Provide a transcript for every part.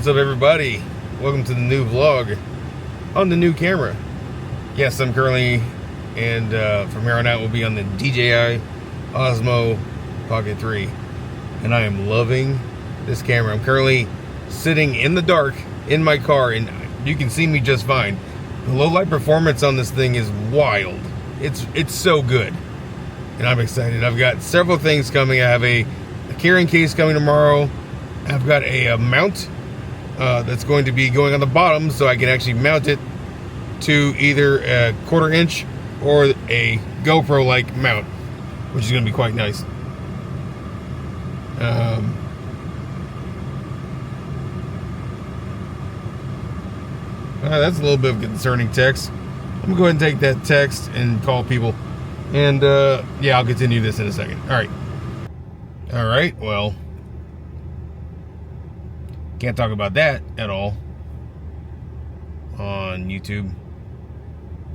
What's up, everybody? Welcome to the new vlog on the new camera. Yes, I'm currently, and from here on out, we'll be on the DJI Osmo Pocket 3, and I am loving this camera. I'm currently sitting in the dark in my car, and you can see me just fine. The low light performance on this thing is wild. It's so good, and I'm excited. I've got several things coming. I have a carrying case coming tomorrow. I've got a mount that's going to be going on the bottom, so I can actually mount it to either a 1/4 inch or a GoPro like mount, which is going to be quite nice. That's a little bit of concerning text. I'm gonna go ahead and take that text and call people, and yeah, I'll continue this in a second. All right, well, can't talk about that at all on YouTube.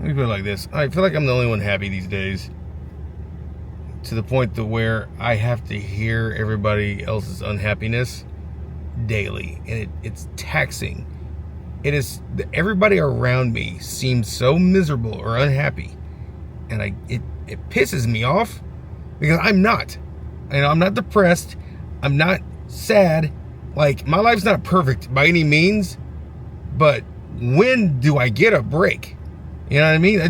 Let me put it like this. I feel like I'm the only one happy these days, to the point to where I have to hear everybody else's unhappiness daily, and it's taxing. It is, everybody around me seems so miserable or unhappy, and it pisses me off, because I'm not. I'm not depressed. I'm not sad. Like, my life's not perfect by any means, but when do I get a break? You know what I mean?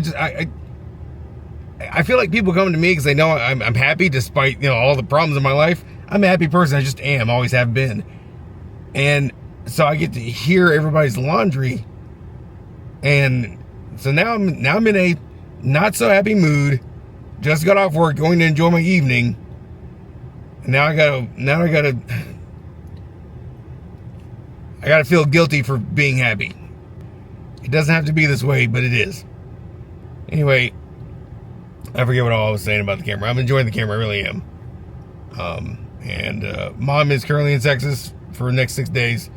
I feel like people come to me because they know I'm happy despite, all the problems in my life. I'm a happy person. I just am, always have been. And so I get to hear everybody's laundry. And so now I'm in a not so happy mood. Just got off work, going to enjoy my evening. And now I gotta feel guilty for being happy. It doesn't have to be this way, but it is. Anyway, I forget what all I was saying about the camera. I'm enjoying the camera, I really am. Mom is currently in Texas for the next 6 days,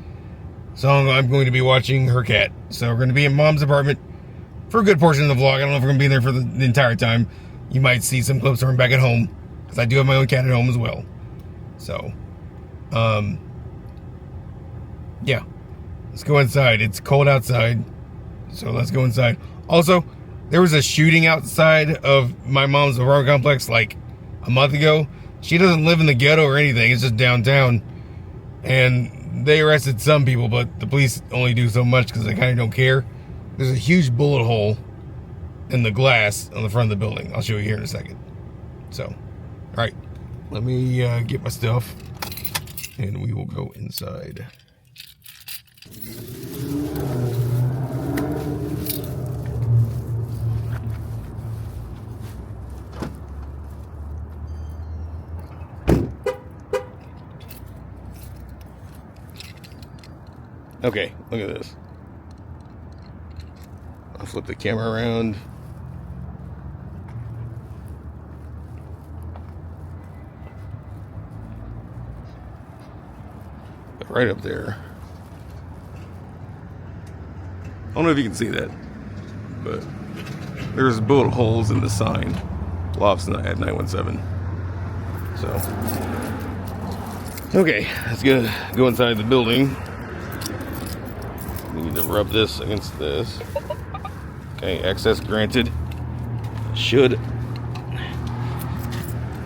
so I'm going to be watching her cat. So we're going to be in Mom's apartment for a good portion of the vlog. I don't know if we're going to be in there for the entire time. You might see some clips from back at home, because I do have my own cat at home as well. So, yeah, let's go inside. It's cold outside, so let's go inside. Also, there was a shooting outside of my mom's apartment complex like a month ago. She doesn't live in the ghetto or anything. It's just downtown, and they arrested some people, but the police only do so much because they kind of don't care. There's a huge bullet hole in the glass on the front of the building. I'll show you here in a second. So, all right, let me get my stuff, and we will go inside. Okay, look at this. I'll flip the camera around. Right up there. I don't know if you can see that, but there's bullet holes in the sign. Lofts at 917. So, okay, let's go inside the building. We need to rub this against this. Okay, access granted. Should.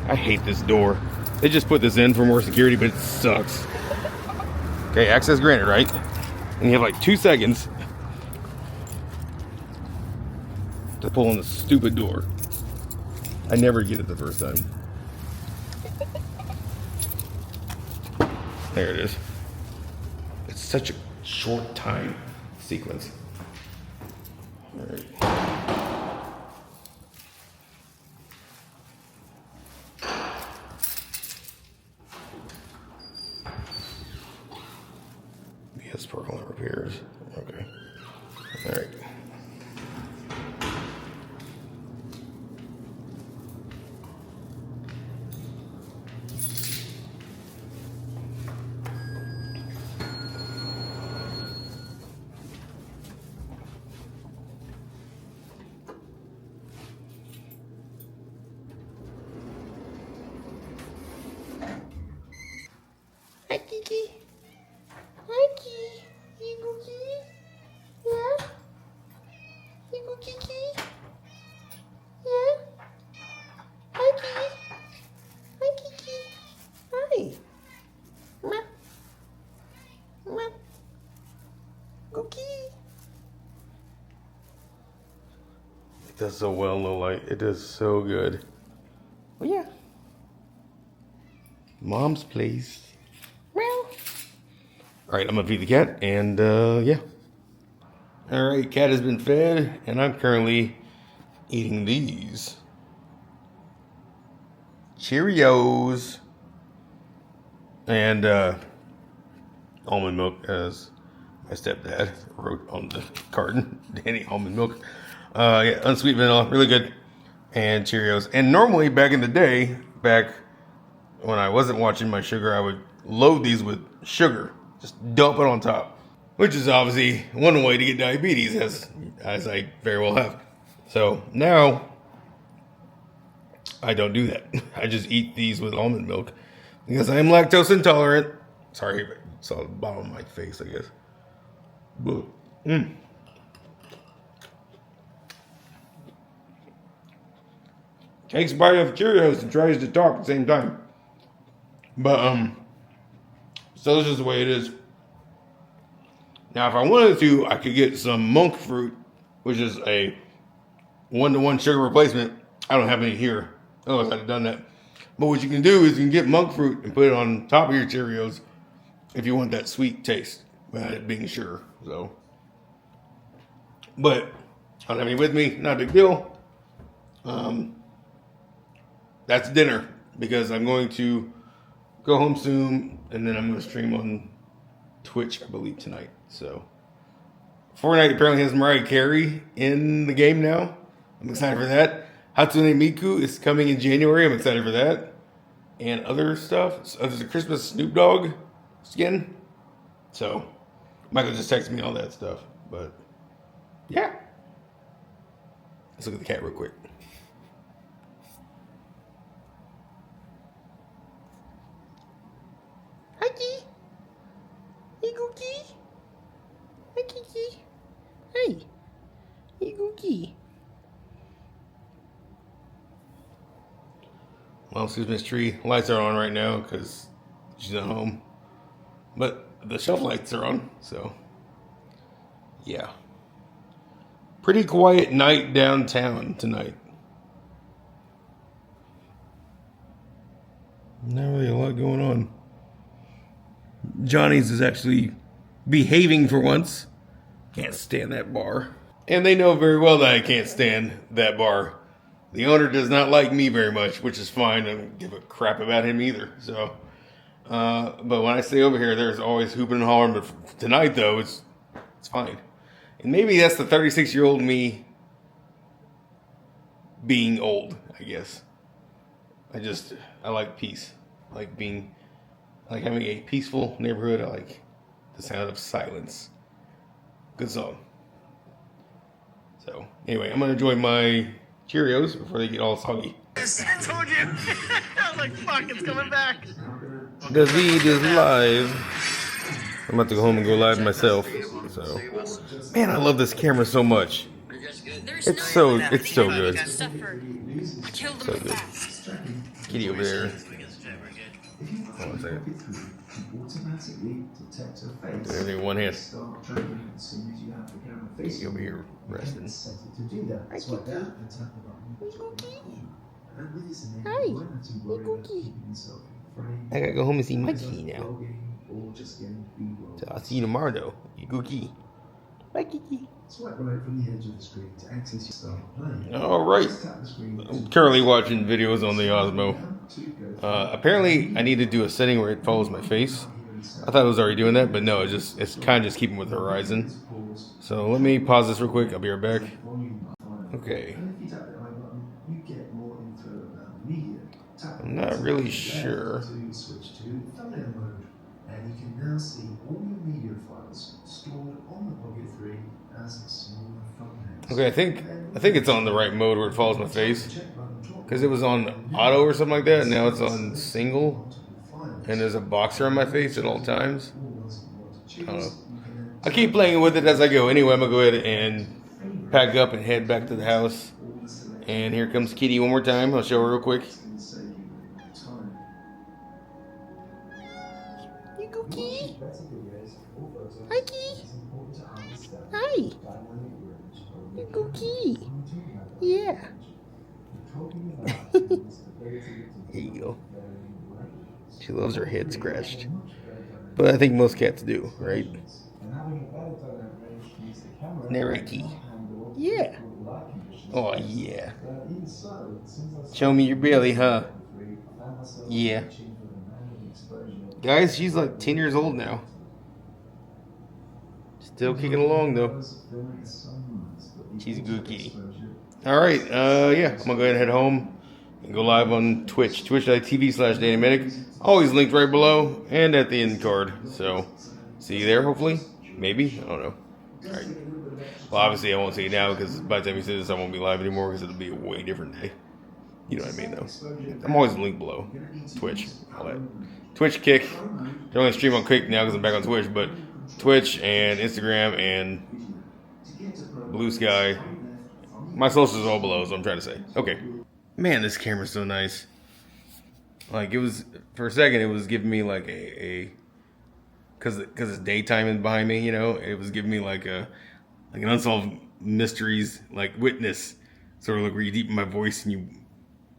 I hate this door. They just put this in for more security, but it sucks. Okay, access granted, right? And you have like 2 seconds to pull on the stupid door. I never get it the first time. There it is. It's such a short time sequence. All right. Yes, for all the repairs. Okay. All right. Hi, Kiki. Hi, Kiki. does so well in low light. It does so good. Oh yeah. Mom's place. Well. Alright, I'm gonna feed the cat, and yeah. Alright, cat has been fed, and I'm currently eating these Cheerios and almond milk, as my stepdad wrote on the carton. Danny almond milk. Yeah, unsweet vanilla, really good. And Cheerios. And normally back in the day, back when I wasn't watching my sugar, I would load these with sugar. Just dump it on top. Which is obviously one way to get diabetes, as I very well have. So now I don't do that. I just eat these with almond milk because I am lactose intolerant. Sorry if I saw the bottom of my face, I guess. Takes a bite of Cheerios and tries to talk at the same time. But so this is the way it is. Now, if I wanted to, I could get some monk fruit, which is a 1-to-1 sugar replacement. I don't have any here. Otherwise, I'd have done that. But what you can do is you can get monk fruit and put it on top of your Cheerios if you want that sweet taste, without it being sugar. So, but I don't have any with me. Not a big deal. That's dinner because I'm going to go home soon, and then I'm going to stream on Twitch, I believe, tonight. So, Fortnite apparently has Mariah Carey in the game now. I'm excited for that. Hatsune Miku is coming in January. I'm excited for that. And other stuff. So there's a Christmas Snoop Dogg skin. So, Michael just texted me all that stuff. But, yeah. Let's look at the cat real quick. Hi, Key. Hey, Gookie. Hi, Kiki. Hey. Hey, Gookie. Mom's Christmas tree lights are on right now because she's not home. But the shelf lights are on, so yeah. Pretty quiet night downtown tonight. Not really a lot going on. Johnny's is actually behaving for once. Can't stand that bar. And they know very well that I can't stand that bar. The owner does not like me very much, which is fine. I don't give a crap about him either. So, but when I stay over here, there's always hooping and hollering. But tonight, though, it's fine. And maybe that's the 36-year-old me being old, I guess. I like peace. I like having a peaceful neighborhood. I like the sound of silence. Good song. So, anyway, I'm going to enjoy my Cheerios before they get all soggy. I told you. I was like, fuck, it's coming back. The feed is live. I'm about to go home and go live myself. So, man, I love this camera so much. It's so good. So good. Kitty over there. Hold on a second. Do everything in one hand. Kitty over here resting. Hi, Kitty. Hi, Cookie. I gotta go home and see my kitty now. So I'll see you tomorrow, though. You Cookie. Bye, Kiki. All right. I'm currently watching videos on the Osmo. Apparently, I need to do a setting where it follows my face. I thought it was already doing that, but no, it's kind of just keeping with the horizon. So let me pause this real quick. I'll be right back. Okay. I'm not really sure. And you can now see all your media files stored on the Pocket 3 as a smaller thumbnail. Okay, I think it's on the right mode where it follows my face. Because it was on auto or something like that, and now it's on single. And there's a boxer on my face at all times. I don't know. I'll keep playing with it as I go. Anyway, I'm going to go ahead and pack up and head back to the house. And here comes Kitty one more time. I'll show her real quick. You Gookie. Hi, Key. Hi. You Gookie. Yeah. Here you go. She loves her head scratched. But I think most cats do, right? Narrate Key. Yeah. Oh, yeah. Show me your belly, huh? Yeah. Guys, she's like 10 years old now. Still kicking along, though. She's a good kitty. All right, yeah, I'm gonna go ahead and head home and go live on Twitch, twitch.tv/DannyMedic. Always linked right below and at the end card. So, see you there, hopefully. Maybe, I don't know. All right. Well, obviously, I won't see you now because by the time you see this, I won't be live anymore because it'll be a way different day. You know what I mean, though. I'm always linked below. Twitch, all that. Twitch, Kick. I only stream on Kick now because I'm back on Twitch, but Twitch and Instagram and Blue Sky. My socials are all below, so I'm trying to say. Okay. Man, this camera's so nice. Like, it was, for a second, it was giving me like because it's daytime and behind me, you know, it was giving me like an Unsolved Mysteries, like, witness. Sort of like where you deepen my voice and you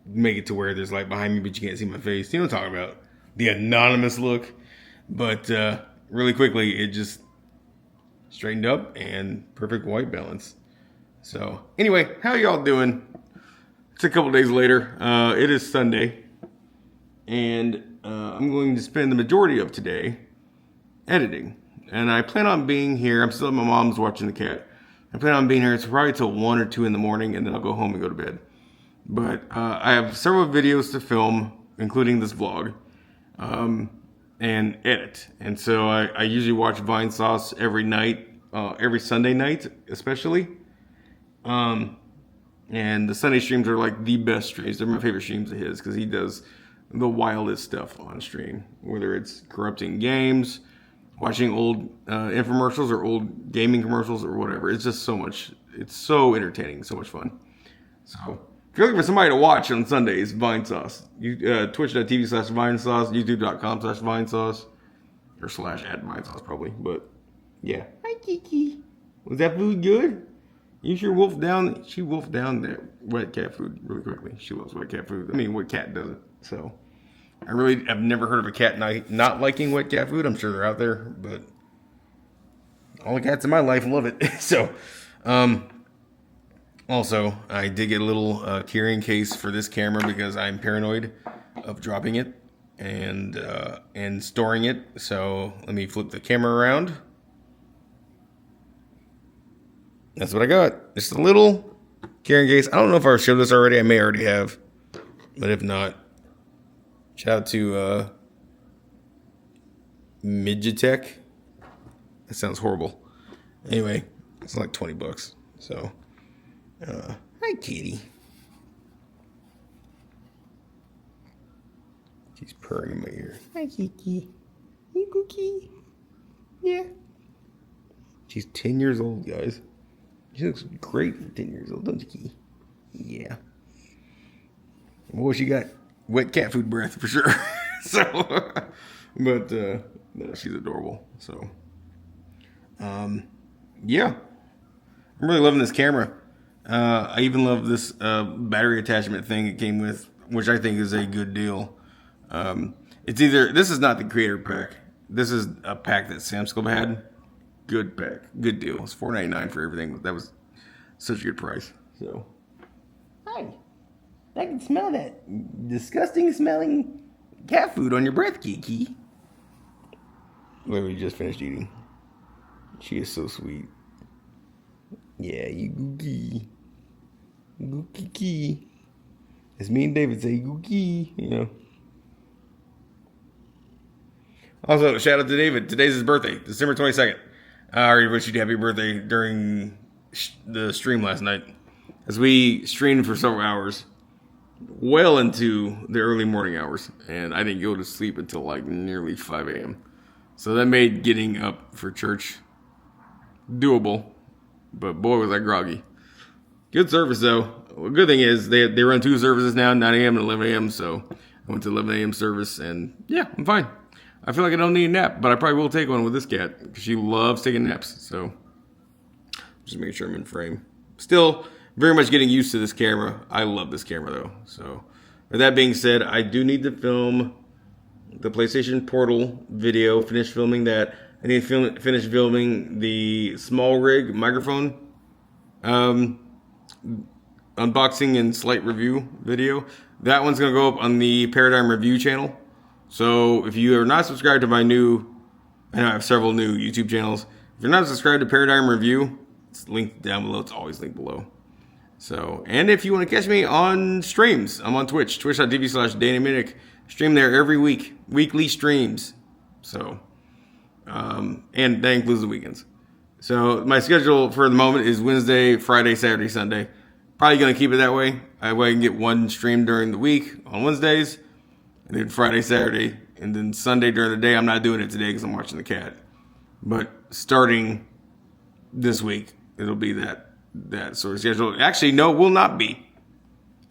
make it to where there's light behind me, but you can't see my face. You know what I'm talking about? The anonymous look. But really quickly, it just straightened up and perfect white balance. So anyway, how y'all doing? It's a couple days later. It is Sunday. And I'm going to spend the majority of today editing. And I plan on being here. I'm still at my mom's watching the cat. I plan on being here. It's probably till 1 or 2 in the morning, and then I'll go home and go to bed. But I have several videos to film, including this vlog, and edit. And so I usually watch Vinesauce every night, every Sunday night, especially. And the Sunday streams are like the best streams. They're my favorite streams of his because he does the wildest stuff on stream, whether it's corrupting games, watching old infomercials or old gaming commercials or whatever. It's just so much. It's so entertaining, so much fun. So if you're looking for somebody to watch on Sundays, Vinesauce. Twitch.tv/Vinesauce, YouTube.com/Vinesauce, or /@Vinesauce probably. But yeah. Hi, Kiki. Was that food good? You sure wolfed down. She wolfed down that wet cat food really quickly. She loves wet cat food. I mean, what cat doesn't? So I've never heard of a cat not liking wet cat food. I'm sure they're out there, but all the cats in my life love it. So, also, I did get a little carrying case for this camera because I'm paranoid of dropping it and storing it. So let me flip the camera around. That's what I got. Just a little carrying case. I don't know if I showed this already. I may already have, but if not, shout out to Midgetech. That sounds horrible. Anyway, it's like $20. So, hi, kitty. She's purring in my ear. Hi, Kiki. You cookie? Yeah. She's 10 years old, guys. She looks great for 10 years old, don't you, Kiki? Yeah. Well, she got wet cat food breath for sure. So, but no, she's adorable. So, yeah, I'm really loving this camera. I even love this battery attachment thing it came with, which I think is a good deal. It's either, this is not the creator pack. This is a pack that Sam's Club had. Good pack, good deal. It's $4.99 for everything. That was such a good price. So, hi. I can smell that disgusting smelling cat food on your breath, Kiki. Wait, we just finished eating. She is so sweet. Yeah, you gookie. Gookie. As me and David say, gookie, you know. Also, shout out to David. Today's his birthday, December 22nd. I already wished you happy birthday during the stream last night. As we streamed for several hours, well into the early morning hours. And I didn't go to sleep until like nearly 5 a.m. So that made getting up for church doable. But boy, was I groggy. Good service, though. Well, good thing is they run 2 services now, 9 a.m. and 11 a.m. So I went to 11 a.m. service, and yeah, I'm fine. I feel like I don't need a nap, but I probably will take one with this cat because she loves taking naps. So just making sure I'm in frame. Still very much getting used to this camera. I love this camera though. So with that being said, I do need to film the PlayStation Portal video, finish filming that. I need to finish filming the small rig microphone unboxing and slight review video. That one's going to go up on the Paradigm Review channel. So if you are not subscribed to my new, I know I have several new YouTube channels. If you're not subscribed to Paradigm Review, it's linked down below. It's always linked below. So, and if you want to catch me on streams, I'm on Twitch, twitch.tv/DannyMinnick. Stream there every week, weekly streams. So, and that includes the weekends. So my schedule for the moment is Wednesday, Friday, Saturday, Sunday. Probably going to keep it that way. That way I can get one stream during the week on Wednesdays, and then Friday, Saturday, and then Sunday during the day. I'm not doing it today because I'm watching the cat. But starting this week, it'll be that sort of schedule. Actually, no, it will not be.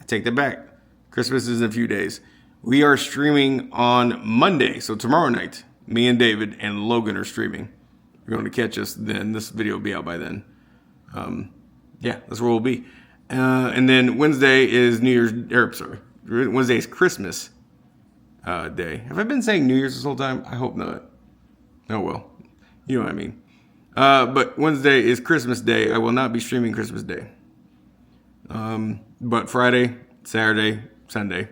I take that back. Christmas is in a few days. We are streaming on Monday, so tomorrow night. Me and David and Logan are streaming. If you're going to catch us, then this video will be out by then. Yeah, that's where we'll be. And then Wednesday is Wednesday is Christmas Day. Have I been saying New Year's this whole time? I hope not. Oh well, you know what I mean. But Wednesday is Christmas Day. I will not be streaming Christmas Day. But Friday, Saturday, Sunday,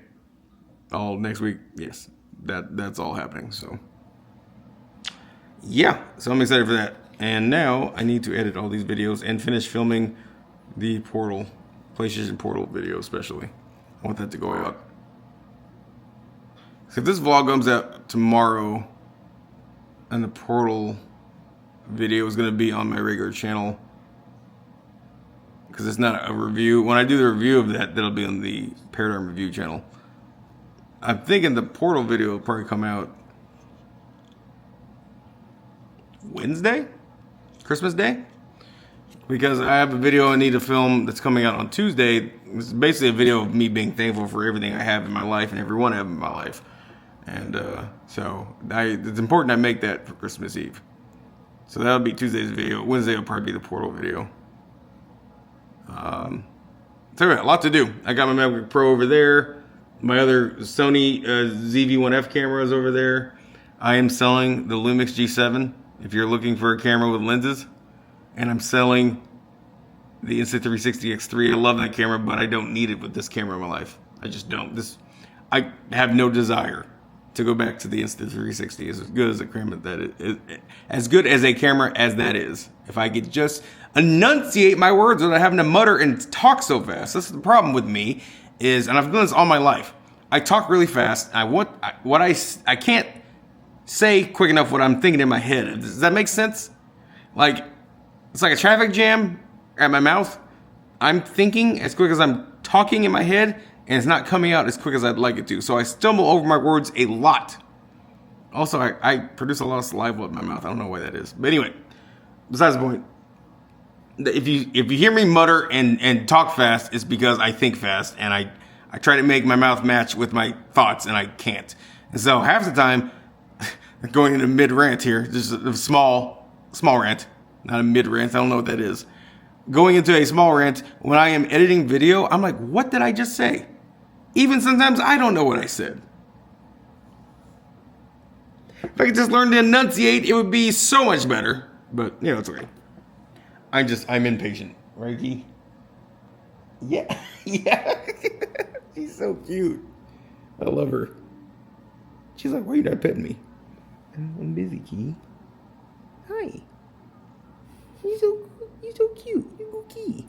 all next week, yes, that's all happening. So yeah, so I'm excited for that. And now I need to edit all these videos and finish filming the Portal, PlayStation Portal video especially. I want that to go out. So if this vlog comes out tomorrow and the Portal video is going to be on my regular channel, because it's not a review. When I do the review of that, that'll be on the Paradigm Review channel. I'm thinking the Portal video will probably come out Wednesday? Christmas Day? Because I have a video I need to film that's coming out on Tuesday. It's basically a video of me being thankful for everything I have in my life and everyone I have in my life. And so it's important I make that for Christmas Eve. So that'll be Tuesday's video. Wednesday will probably be the Portal video. So yeah, a lot to do. I got my MacBook Pro over there. My other Sony ZV-1F camera is over there. I am selling the Lumix G7 if you're looking for a camera with lenses. And I'm selling the Insta360 X3. I love that camera, but I don't need it with this camera in my life. I just don't. I have no desire to go back to the Insta360. As good as a camera as good as a camera as that is. If I could just enunciate my words without having to mutter and talk so fast. That's the problem with me is, and I've done this all my life. I talk really fast. I can't say quick enough what I'm thinking in my head. Does that make sense? Like, it's like a traffic jam at my mouth. I'm thinking as quick as I'm talking in my head, and it's not coming out as quick as I'd like it to. So I stumble over my words a lot. Also, I produce a lot of saliva in my mouth. I don't know why that is. But anyway, besides the point, if you hear me mutter and talk fast, it's because I think fast, and I try to make my mouth match with my thoughts, and I can't. And so half the time, going into mid-rant here, just a small rant. Not a mid-rant, I don't know what that is. Going into a small rant, when I am editing video, I'm like, what did I just say? Even sometimes I don't know what I said. If I could just learn to enunciate, it would be so much better. But, you know, it's okay. I'm impatient. Right, Key? Yeah. Yeah. She's so cute. I love her. She's like, why are you not petting me? I'm busy, Key. Hi. You're so cute. You're Gookie.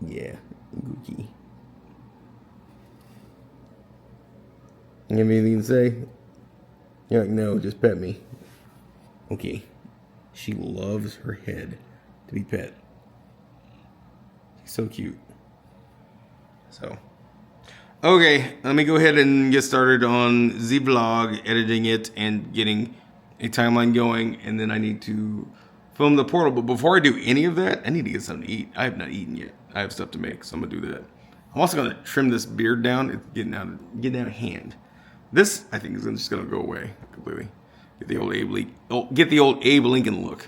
Yeah, Gookie. You have anything to say? You're like, no, just pet me. Okay. She loves her head to be pet. She's so cute. So, okay, let me go ahead and get started on the vlog, editing it and getting a timeline going, and then I need to film the Portal. But before I do any of that, I need to get something to eat. I have not eaten yet. I have stuff to make, so I'm gonna do that. I'm also gonna trim this beard down. It's getting out of hand. This, I think, is just gonna go away completely. Get the old Abe Lincoln look.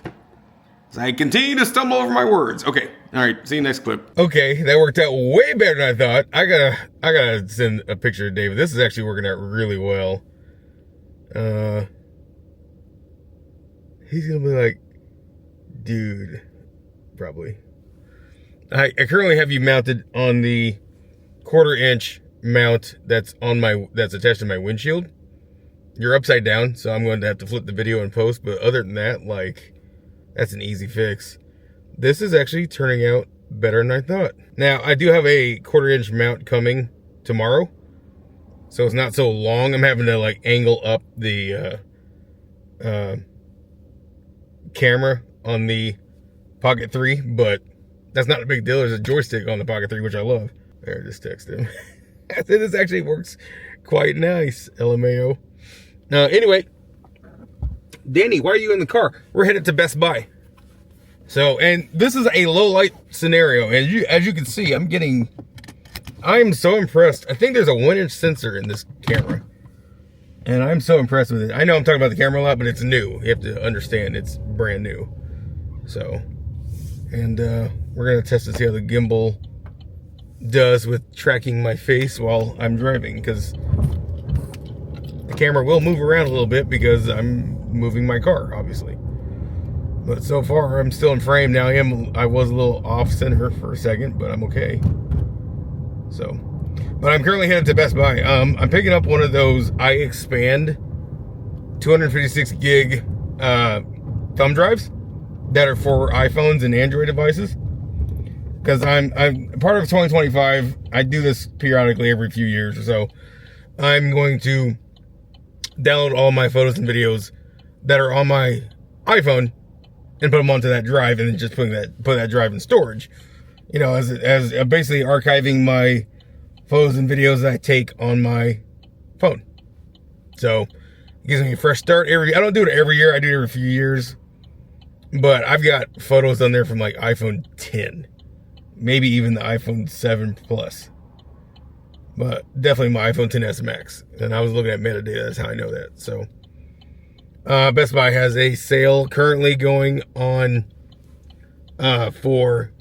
As I continue to stumble over my words. Okay, all right. See you next clip. Okay, that worked out way better than I thought. I gotta send a picture to David. This is actually working out really well. He's gonna be like, dude, probably. I currently have you mounted on the 1/4 inch mount that's attached to my windshield. You're upside down, so I'm going to have to flip the video and post, but other than that, like, that's an easy fix. This is actually turning out better than I thought. Now, I do have a 1/4 inch mount coming tomorrow, so it's not so long. I'm having to like angle up the camera on the Pocket 3, but that's not a big deal. There's a joystick on the Pocket 3, which I love. There, just text him. I said this actually works quite nice, LMAO. Anyway, Danny, why are you in the car? We're headed to Best Buy. So, and this is a low light scenario, and as you can see, I'm so impressed. I think there's a 1-inch sensor in this camera, and I'm so impressed with it. I know I'm talking about the camera a lot, but it's new. You have to understand it's brand new. So, and we're gonna test to see how the gimbal does with tracking my face while I'm driving, because the camera will move around a little bit because I'm moving my car, obviously. But so far, I'm still in frame. Now I was a little off center for a second, but I'm okay. So, but I'm currently headed to Best Buy. I'm picking up one of those iXpand 256 gig thumb drives that are for iPhones and Android devices. Because I'm part of 2025. I do this periodically every few years or so. I'm going to download all my photos and videos that are on my iPhone and put them onto that drive, and then just put that drive in storage. You know, as basically archiving my photos and videos that I take on my phone. So it gives me a fresh start. I don't do it every year. I do it every few years. But I've got photos on there from like iPhone 10. Maybe even the iPhone 7 Plus. But definitely my iPhone 10s Max. And I was looking at metadata, that's how I know that. So Best Buy has a sale currently going on for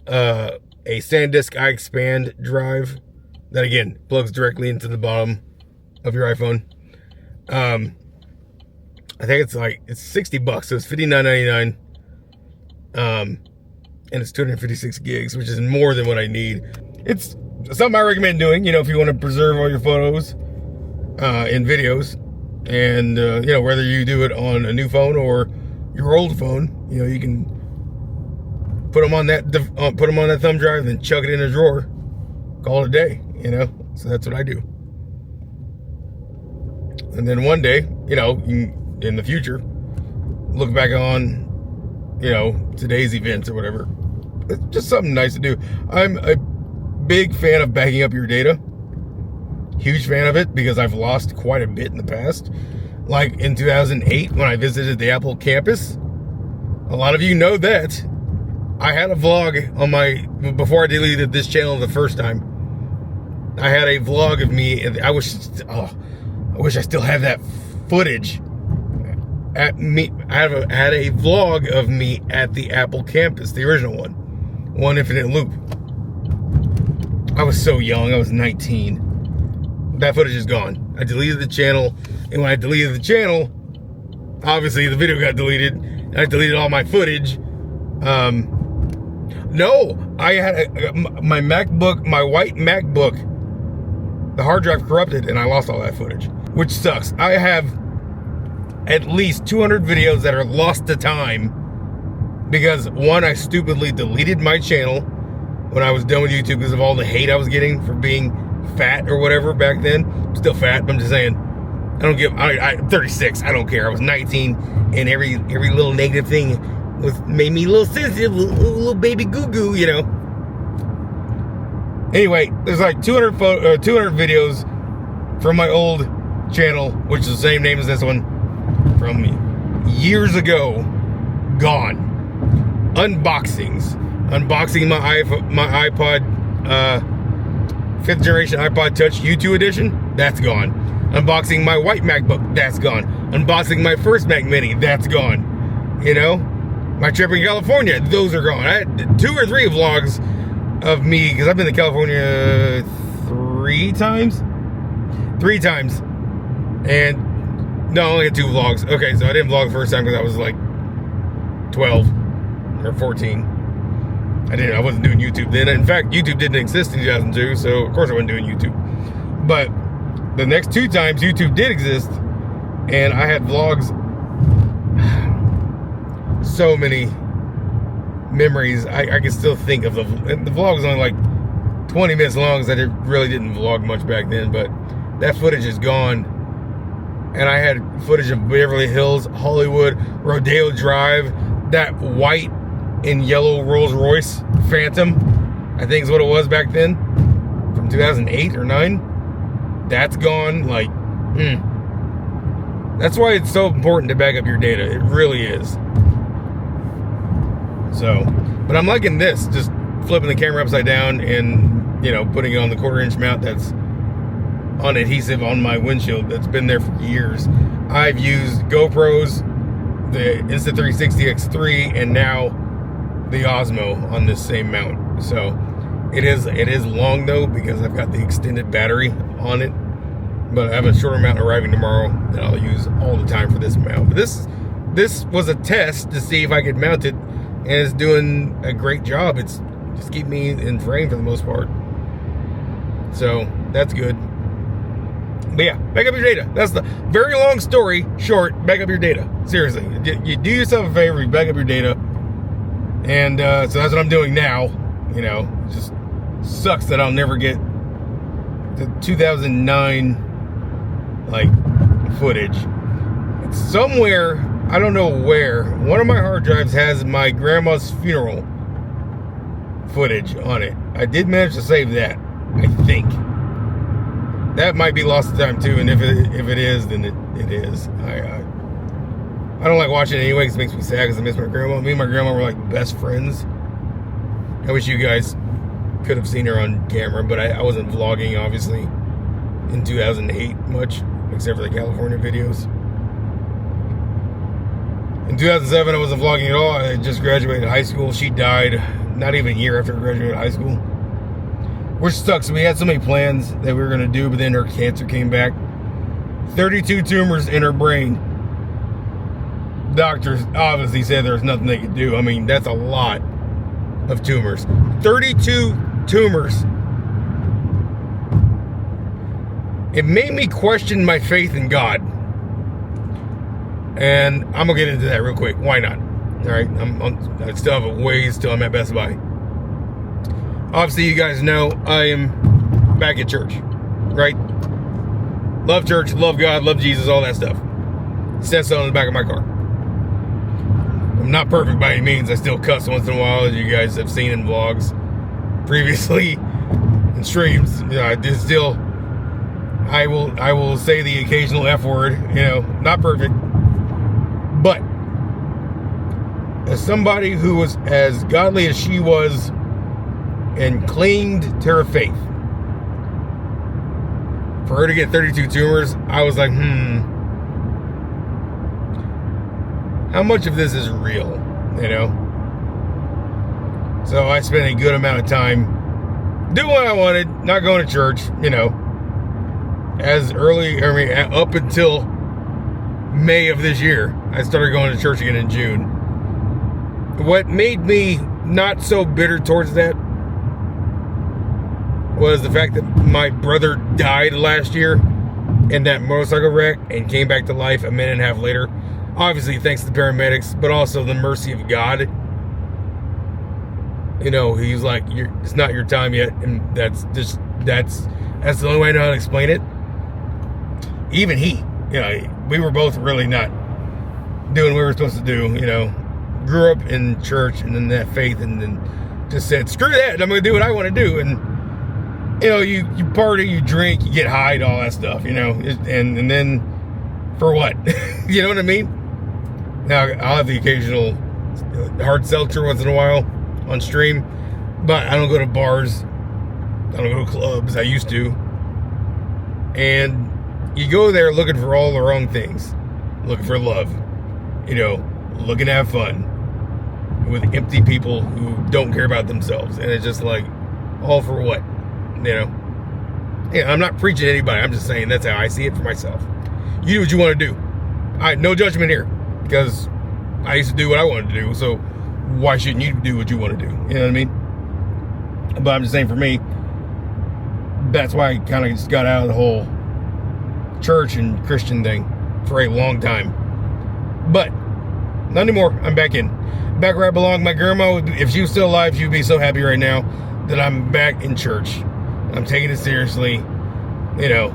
a SanDisk iXpand drive that, again, plugs directly into the bottom of your iPhone. I think it's $60, so it's $59.99. And it's 256 gigs, which is more than what I need. It's something I recommend doing, you know, if you want to preserve all your photos and videos. And, you know, whether you do it on a new phone or your old phone, you know, you can put them on that thumb drive and then chuck it in a drawer. Call it a day, you know. So that's what I do. And then one day, you know, in the future, look back on, you know, today's events or whatever. It's just something nice to do. I'm a big fan of backing up your data. Huge fan of it because I've lost quite a bit in the past. Like in 2008 when I visited the Apple campus. A lot of you know that. I had a vlog on before I deleted this channel the first time. I had a vlog of me, and I wish I still had that footage. I had a vlog of me at the Apple campus, the original one Infinite Loop. I was so young, I was 19. That footage is gone. I deleted the channel, and when I deleted the channel, obviously the video got deleted, and I deleted all my footage. No, I had my MacBook, my white MacBook, the hard drive corrupted, and I lost all that footage, which sucks. I have at least 200 videos that are lost to time because, one, I stupidly deleted my channel when I was done with YouTube because of all the hate I was getting for being fat or whatever back then. I'm still fat, but I'm just saying, I'm 36, I don't care. I was 19, and every little negative thing made me a little sensitive, little baby goo-goo, you know. Anyway, there's like 200 videos from my old channel, which is the same name as this one, from years ago, gone. Unboxing my iPod 5th generation iPod Touch U2 edition, that's gone. Unboxing my white MacBook, that's gone. Unboxing my first Mac Mini, that's gone. You know, my trip in California, those are gone. I had 2 or 3 vlogs of me, because I've been to California 3 times. And no, I only had 2 vlogs. Okay, so I didn't vlog the first time because I was like 12 or 14. I wasn't doing YouTube then. In fact, YouTube didn't exist in 2002, so of course I wasn't doing YouTube. But the next 2 times YouTube did exist, and I had vlogs. So many memories. I can still think of the vlog was only like 20 minutes long, because I really didn't vlog much back then, but that footage is gone. And I had footage of Beverly Hills, Hollywood, Rodeo Drive, that white and yellow Rolls Royce Phantom, I think is what it was back then, from 2008 or 9. That's gone. Like, that's why it's so important to back up your data. It really is. So, but I'm liking this, just flipping the camera upside down and, you know, putting it on the 1/4-inch mount that's on adhesive on my windshield that's been there for years. I've used GoPros, the Insta360 X3, and now the Osmo on this same mount. So it is long though, because I've got the extended battery on it, but I have a shorter mount arriving tomorrow that I'll use all the time for this mount. But this was a test to see if I could mount it, and it's doing a great job. It's just keep me in frame for the most part, so that's good. But yeah, back up your data. That's the very long story short. Back up your data. Seriously, you do yourself a favor. You back up your data, and so that's what I'm doing now. You know, it just sucks that I'll never get the 2009 like footage. It's somewhere, I don't know where. One of my hard drives has my grandma's funeral footage on it. I did manage to save that, I think. That might be lost to time too, and if it is, then it is. I don't like watching it anyway, because it makes me sad, because I miss my grandma. Me and my grandma were like best friends. I wish you guys could have seen her on camera, but I wasn't vlogging, obviously, in 2008 much, except for the California videos. In 2007, I wasn't vlogging at all. I just graduated high school. She died not even a year after I graduated high school. Which sucks. We had so many plans that we were going to do, but then her cancer came back. 32 tumors in her brain. Doctors obviously said there's nothing they could do. I mean, that's a lot of tumors. 32 tumors. It made me question my faith in God. And I'm going to get into that real quick. Why not? All right. I still have a ways till I'm at Best Buy. Obviously, you guys know I am back at church, right? Love church, love God, love Jesus, all that stuff. It says so on the back of my car. I'm not perfect by any means. I still cuss once in a while, as you guys have seen in vlogs previously, in streams. You know, I will say the occasional F word. You know, not perfect, but as somebody who was as godly as she was, and clinged to her faith, for her to get 32 tumors, I was like, how much of this is real, you know? So I spent a good amount of time doing what I wanted, not going to church, you know, up until May of this year. I started going to church again in June. What made me not so bitter towards that was the fact that my brother died last year in that motorcycle wreck and came back to life a minute and a half later. Obviously, thanks to the paramedics, but also the mercy of God. You know, he's like, it's not your time yet, and that's the only way I know how to explain it. Even he, you know, we were both really not doing what we were supposed to do, you know. Grew up in church and then that faith, and then just said, screw that, I'm going to do what I want to do. And you know, you party, you drink, you get high, and all that stuff, you know, and then for what? You know what I mean? Now, I'll have the occasional hard seltzer once in a while on stream, but I don't go to bars I don't go to clubs. I used to. And you go there looking for all the wrong things. Looking for love. You know, looking to have fun. With empty people who don't care about themselves. And it's just like, all for what? You know? Yeah, I'm not preaching to anybody. I'm just saying that's how I see it for myself. You do what you want to do. No judgment here. Because I used to do what I wanted to do. So why shouldn't you do what you want to do? You know what I mean? But I'm just saying for me, that's why I kind of just got out of the whole church and Christian thing for a long time. But not anymore. I'm back in. Back where I belong. My grandma, if she was still alive, she would be so happy right now that I'm back in church. I'm taking it seriously, you know,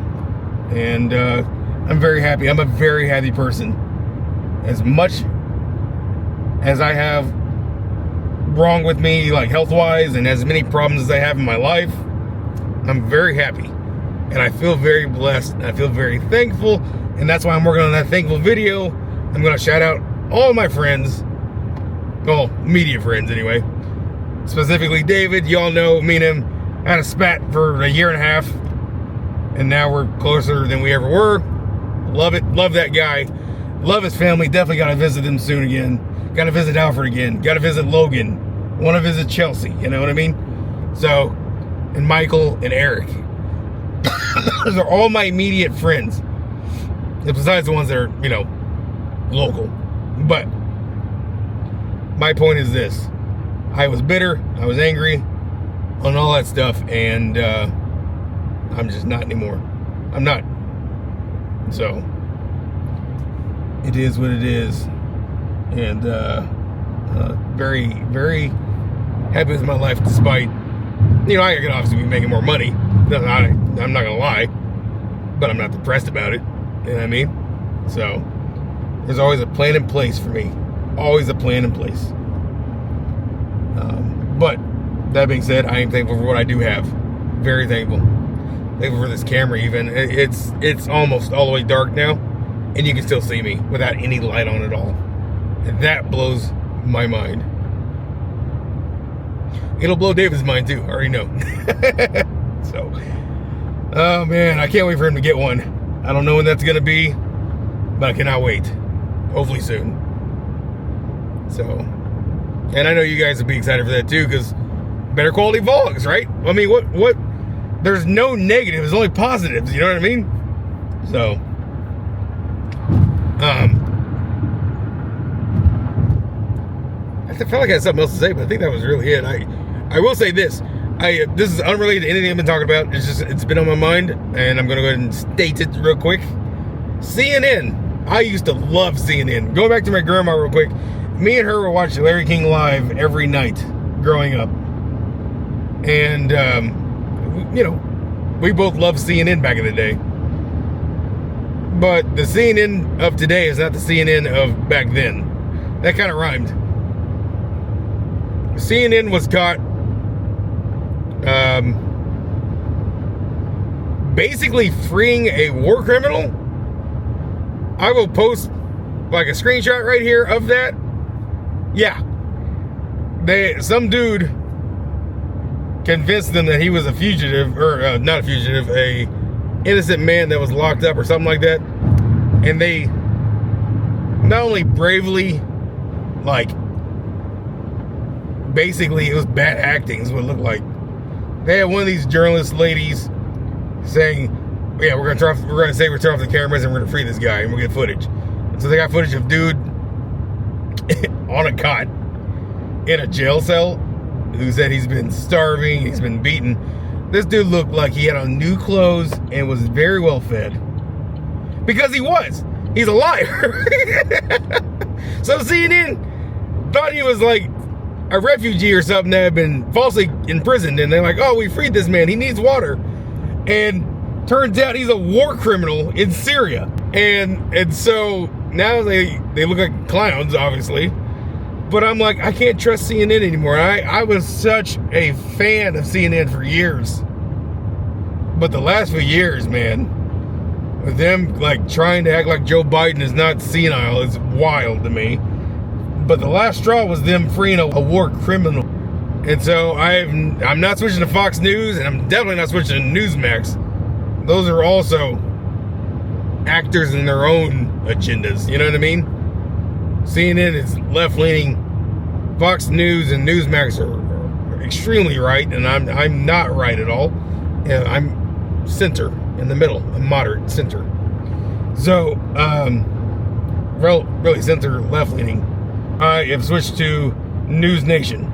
and I'm very happy. I'm a very happy person. As much as I have wrong with me, like health-wise, and as many problems as I have in my life, I'm very happy. And I feel very blessed. I feel very thankful. And that's why I'm working on that thankful video. I'm going to shout out all my friends. Well, media friends anyway. Specifically David. Y'all know me and him had a spat for a year and a half. And now we're closer than we ever were. Love it. Love that guy. Love his family. Definitely got to visit him soon again. Got to visit Alfred again. Got to visit Logan. Want to visit Chelsea. You know what I mean? So, and Michael and Eric. Those are all my immediate friends. Besides the ones that are, you know, local. But my point is this. I was bitter. I was angry on all that stuff. And I'm just not anymore. I'm not. So it is what it is. And very, very happy with my life despite, you know, I could obviously be making more money. I'm not going to lie. But I'm not depressed about it. You know what I mean? So there's always a plan in place for me. Always a plan in place. But that being said, I am thankful for what I do have. Very thankful. Thankful for this camera even. It's almost all the way dark now. And you can still see me without any light on at all. And that blows my mind. It'll blow David's mind too. I already know. So, oh man, I can't wait for him to get one. I don't know when that's going to be, but I cannot wait. Hopefully soon. So, and I know you guys will be excited for that too, because better quality vlogs, right? I mean, what? There's no negatives, there's only positives, you know what I mean? So, I felt like I had something else to say, but I think that was really it. I will say this. This is unrelated to anything I've been talking about. It's been on my mind, and I'm going to go ahead and state it real quick. CNN. I used to love CNN. Going back to my grandma real quick. Me and her would watch Larry King Live every night growing up. And, you know, we both loved CNN back in the day. But the CNN of today is not the CNN of back then. That kind of rhymed. CNN was caught basically freeing a war criminal. I will post like a screenshot right here of that. Yeah, some dude convinced them that he was a fugitive, or not a fugitive, a innocent man that was locked up or something like that. And they not only bravely, like, basically it was bad acting is what it looked like. They had one of these journalist ladies saying, yeah, we're gonna say we're turning off the cameras and we're gonna free this guy and we'll get footage. So they got footage of dude on a cot in a jail cell who said he's been starving, he's been beaten. This dude looked like he had on new clothes and was very well fed. Because he was. He's a liar. So CNN thought he was like a refugee or something that had been falsely imprisoned, and they're like, oh, we freed this man, he needs water. And turns out he's a war criminal in Syria. And so now they look like clowns, obviously. But I'm like, I can't trust CNN anymore. I was such a fan of CNN for years. But the last few years, man, with them like trying to act like Joe Biden is not senile is wild to me. But the last straw was them freeing a war criminal. And so I'm not switching to Fox News, and I'm definitely not switching to Newsmax. Those are also actors in their own agendas. You know what I mean? CNN is left-leaning. Fox News and Newsmax are extremely right, and I'm not right at all. I'm center, in the middle. I'm moderate center. So, really center left-leaning. I have switched to News Nation,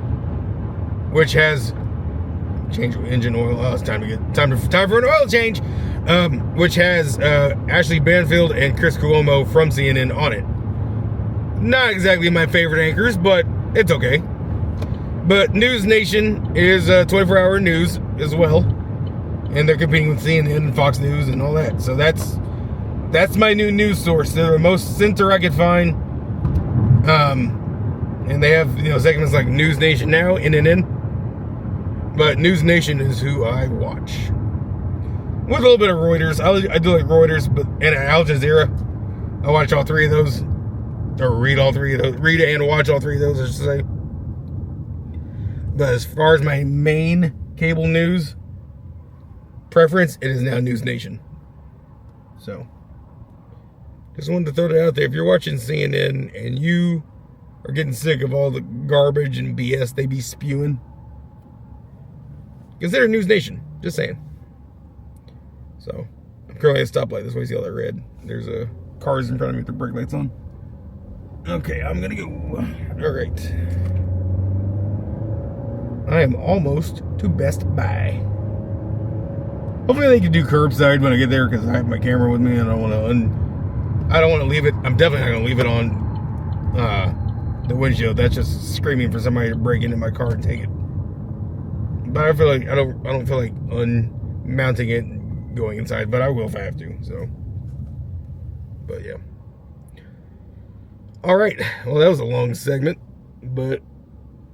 which has change engine oil. Oh, it's time for an oil change. Which has Ashley Banfield and Chris Cuomo from CNN on it. Not exactly my favorite anchors, but it's okay. But News Nation is 24-hour news as well, and they're competing with CNN and Fox News and all that. So that's my new news source. They're the most center I could find. And they have segments like News Nation Now, NNN. But News Nation is who I watch. With a little bit of Reuters. I do like Reuters, and Al Jazeera. I watch all three of those. Or read all three of those. Read and watch all three of those, I should say. But as far as my main cable news preference, it is now News Nation. So, just wanted to throw that out there. If you're watching CNN and you are getting sick of all the garbage and BS they be spewing, consider News Nation. Just saying. So, I'm currently at a stoplight. That's why you see all that red. There's cars in front of me with the brake lights on. Okay, I'm gonna go. All right. I am almost to Best Buy. Hopefully they can do curbside when I get there, because I have my camera with me and I don't want to leave it. I'm definitely not gonna leave it on the windshield. That's just screaming for somebody to break into my car and take it. But I feel like I don't feel like unmounting it and going inside, but I will if I have to. So, but yeah. All right. Well, that was a long segment, but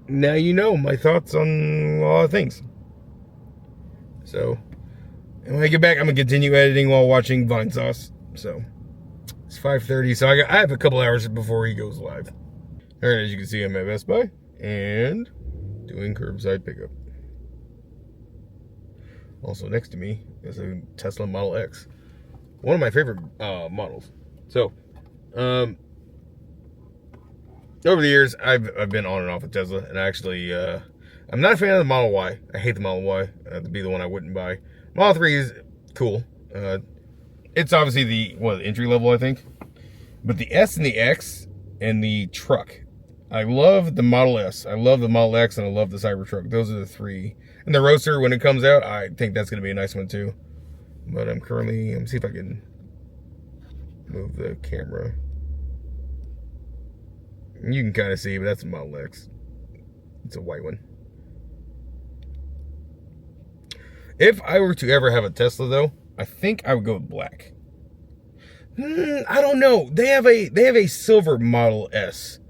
now you know my thoughts on a lot of things. So, and when I get back, I'm gonna continue editing while watching Vinesauce. So, it's 5:30, so I have a couple hours before he goes live. All right, as you can see, I'm at Best Buy and doing curbside pickup. Also next to me is a Tesla Model X, one of my favorite models. So, over the years, I've been on and off with Tesla, and actually, I'm not a fan of the Model Y. I hate the Model Y. That'd be the one I wouldn't buy. Model 3 is cool. It's obviously the entry level, I think. But the S and the X and the truck, I love the Model S. I love the Model X, and I love the Cybertruck. Those are the three. And the Roadster, when it comes out, I think that's going to be a nice one too. But let me see if I can move the camera. You can kind of see, but that's a Model X. It's a white one. If I were to ever have a Tesla, though, I think I would go with black. I don't know. They have a silver Model S,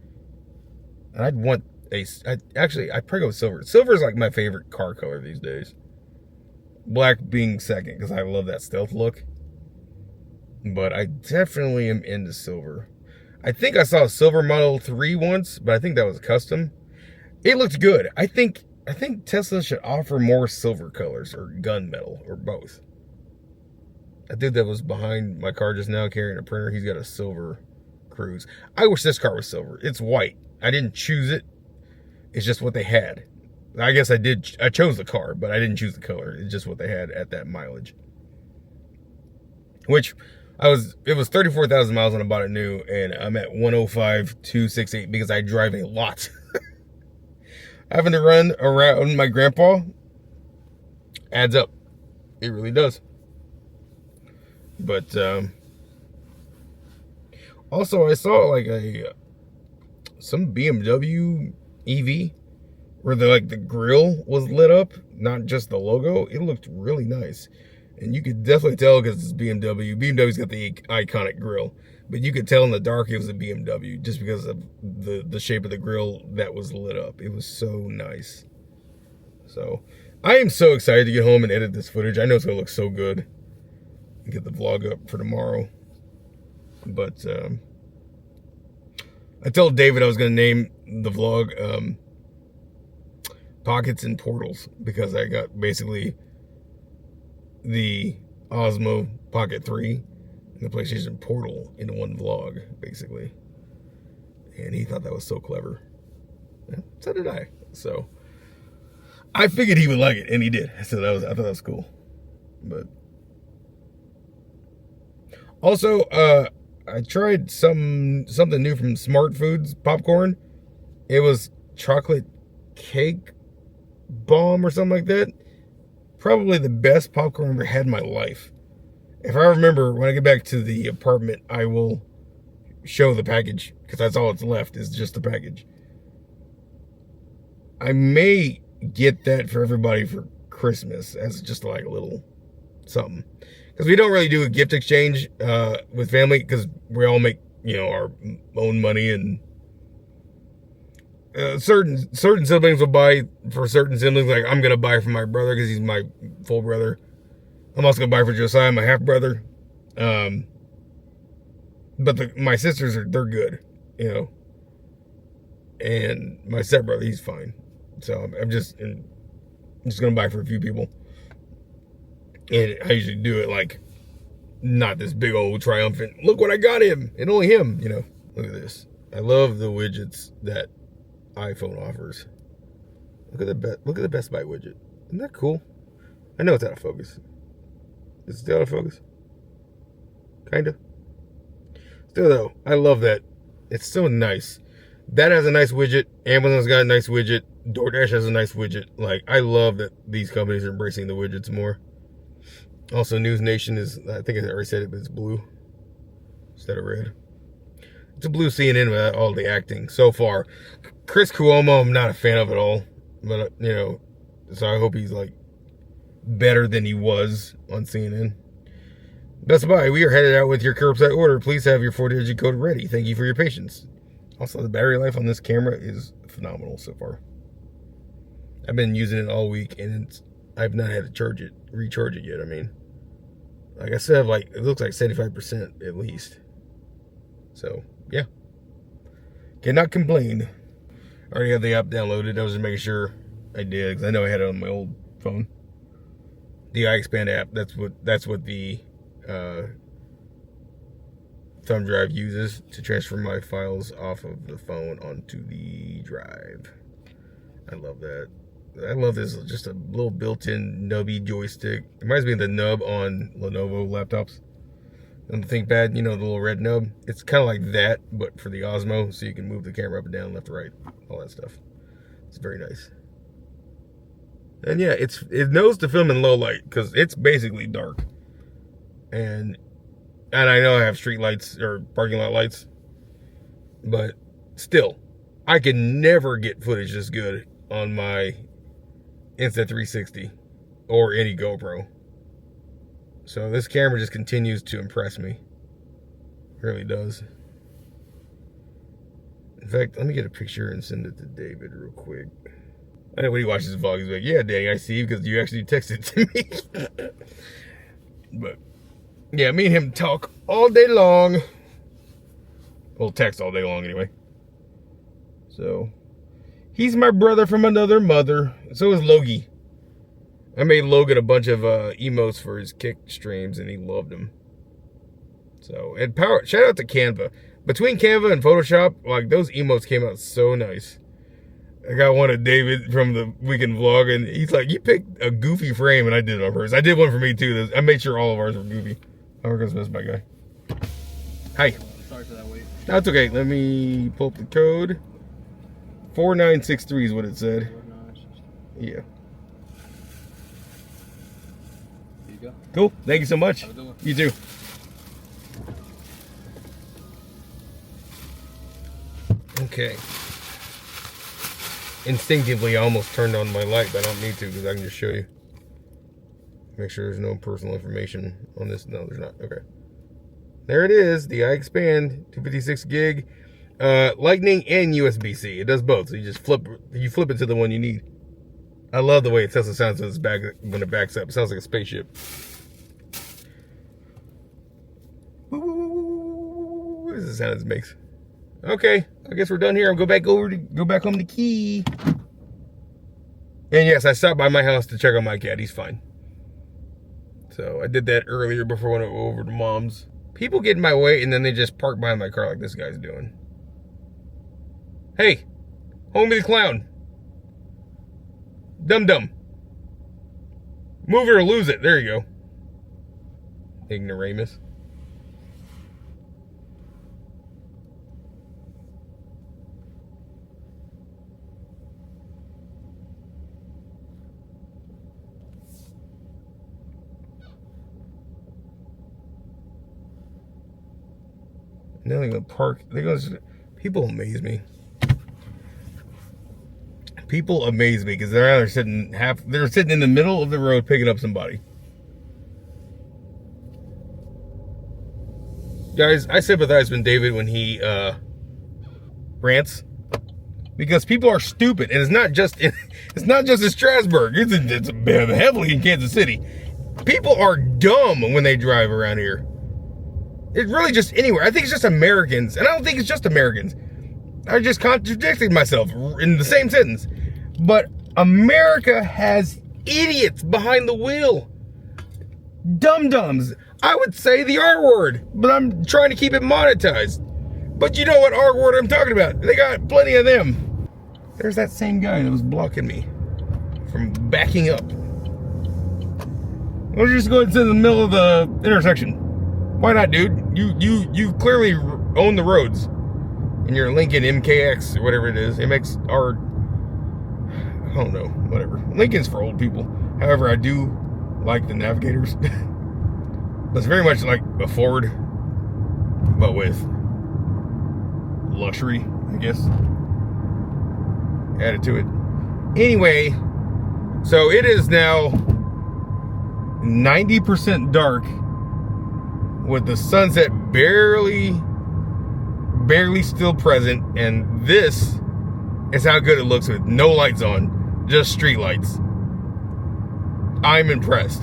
and I'd want I'd probably go with silver. Silver is like my favorite car color these days. Black being second, because I love that stealth look. But I definitely am into silver. I think I saw a silver Model 3 once, but I think that was custom. It looked good. I think Tesla should offer more silver colors, or gunmetal, or both. A dude that was behind my car just now carrying a printer, he's got a silver Cruise. I wish this car was silver. It's white. I didn't choose it. It's just what they had. I guess I chose the car, but I didn't choose the color. It's just what they had at that mileage. Which, it was 34,000 miles when I bought it new, and I'm at 105,268 because I drive a lot. Having to run around my grandpa adds up. It really does. But, also I saw like some BMW EV where the grill was lit up, not just the logo. It looked really nice. And you could definitely tell because it's BMW. BMW's got the iconic grill. But you could tell in the dark it was a BMW just because of the shape of the grill that was lit up. It was so nice. So, I am so excited to get home and edit this footage. I know it's going to look so good. And get the vlog up for tomorrow. But, I told David I was going to name the vlog, pockets and portals because I got basically the Osmo Pocket 3 and the PlayStation Portal in one vlog, basically. And he thought that was so clever. Yeah, so did I. So I figured he would like it, and he did. So I thought that was cool. But also, I tried something new from Smart Foods popcorn. It was chocolate cake bomb or something like that. Probably the best popcorn I've ever had in my life. If I remember, when I get back to the apartment, I will show the package, because that's all that's left is just the package. I may get that for everybody for Christmas as just like a little something, because we don't really do a gift exchange with family, because we all make, you know, our own money, and certain siblings will buy for certain siblings. Like, I'm gonna buy for my brother because he's my full brother. I'm also gonna buy for Josiah, my half brother. But my sisters they're good, you know, and my stepbrother, he's fine. So I'm just gonna buy for a few people, and I usually do it like not this big old triumphant, look what I got him, and only him, you know. Look at this. I love the widgets that iPhone offers. Look at the Best Buy widget. Isn't that cool? I know it's out of focus. Is it still out of focus? Kinda. Still though, I love that. It's so nice. That has a nice widget. Amazon's got a nice widget. DoorDash has a nice widget. Like, I love that these companies are embracing the widgets more. Also, News Nation is, I think I already said it, but it's blue instead of red. It's a blue CNN with all the acting so far. Chris Cuomo, I'm not a fan of at all. But, you know, so I hope he's, like, better than he was on CNN. Best Buy, we are headed out with your curbside order. Please have your 4-digit code ready. Thank you for your patience. Also, the battery life on this camera is phenomenal so far. I've been using it all week, and I've not had to recharge it yet. I mean, like I said, like, it looks like 75% at least. So, yeah. Cannot complain. I already have the app downloaded. I was just making sure I did, because I know I had it on my old phone. The iXpand app, that's what the thumb drive uses to transfer my files off of the phone onto the drive. I love that. I love this, just a little built-in nubby joystick. It reminds me of the nub on Lenovo laptops. On the ThinkPad, you know, the little red nub. It's kind of like that, but for the Osmo, so you can move the camera up and down, left to right, all that stuff. It's very nice. And yeah, it knows to film in low light, because it's basically dark. And I know I have street lights or parking lot lights, but still, I can never get footage this good on my Insta360 or any GoPro. So this camera just continues to impress me. It really does. In fact, let me get a picture and send it to David real quick. I know when he watches the vlog, he's like, yeah, Danny, I see you because you actually texted to me. But yeah, me and him talk all day long. Well, text all day long anyway. So, he's my brother from another mother. So is Logie. I made Logan a bunch of emotes for his Kick streams, and he loved them. So, and shout out to Canva. Between Canva and Photoshop, like, those emotes came out so nice. I got one of David from the weekend vlog, and he's like, you picked a goofy frame, and I did it on purpose. I did one for me too. I made sure all of ours were goofy. Oh, here goes Best Buy guy. Hi. Sorry for that wait. That's okay. Let me pull up the code. 4963 is what it said. Yeah. Here you go. Cool. Thank you so much. Have a good one. You too. Okay. Instinctively, I almost turned on my light, but I don't need to because I can just show you. Make sure there's no personal information on this. No, there's not. Okay. There it is. The iXpand 256 gig, Lightning and USB-C. It does both. So you just flip it to the one you need. I love the way it Tesla sounds when it backs up. It sounds like a spaceship. What is the sound it makes? Okay, I guess we're done here. I'll go back home to Key. And yes, I stopped by my house to check on my cat. He's fine. So I did that earlier before I went over to Mom's. People get in my way and then they just park behind my car like this guy's doing. Hey, Homie the Clown. Dum-dum. Move it or lose it. There you go. Ignoramus. They're gonna park. People amaze me. People amaze me because they're sitting in the middle of the road picking up somebody. Guys, I sympathize with David when he rants because people are stupid, and it's not just in Strasburg. It's heavily in Kansas City. People are dumb when they drive around here. It's really just anywhere. I think it's just Americans. And I don't think it's just Americans. I just contradicted myself in the same sentence. But America has idiots behind the wheel. Dum-dums. I would say the R word, but I'm trying to keep it monetized. But you know what R word I'm talking about. They got plenty of them. There's that same guy that was blocking me from backing up. Let's just go into the middle of the intersection. Why not, dude? You clearly own the roads. And your Lincoln MKX or whatever it is. MX or I don't know, whatever. Lincoln's for old people. However, I do like the Navigators. It's very much like a Ford, but with luxury, I guess, added to it. Anyway, so it is now 90% dark with the sunset barely still present, and this is how good it looks with no lights on, just street lights. I'm impressed.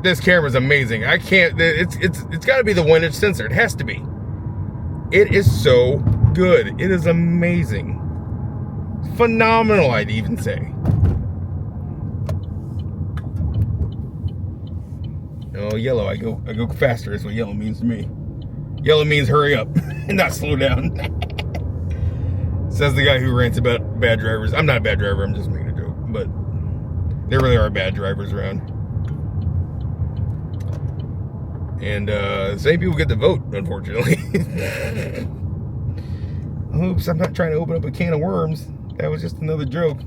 This camera's amazing. I can't, it's got to be the 1-inch sensor. It has to be. It is so good. It is amazing. Phenomenal, I'd even say. Oh, yellow. I go faster. That's what yellow means to me. Yellow means hurry up and not slow down. Says the guy who rants about bad drivers. I'm not a bad driver. I'm just making a joke. But there really are bad drivers around. And same people get to vote, unfortunately. Oops, I'm not trying to open up a can of worms. That was just another joke.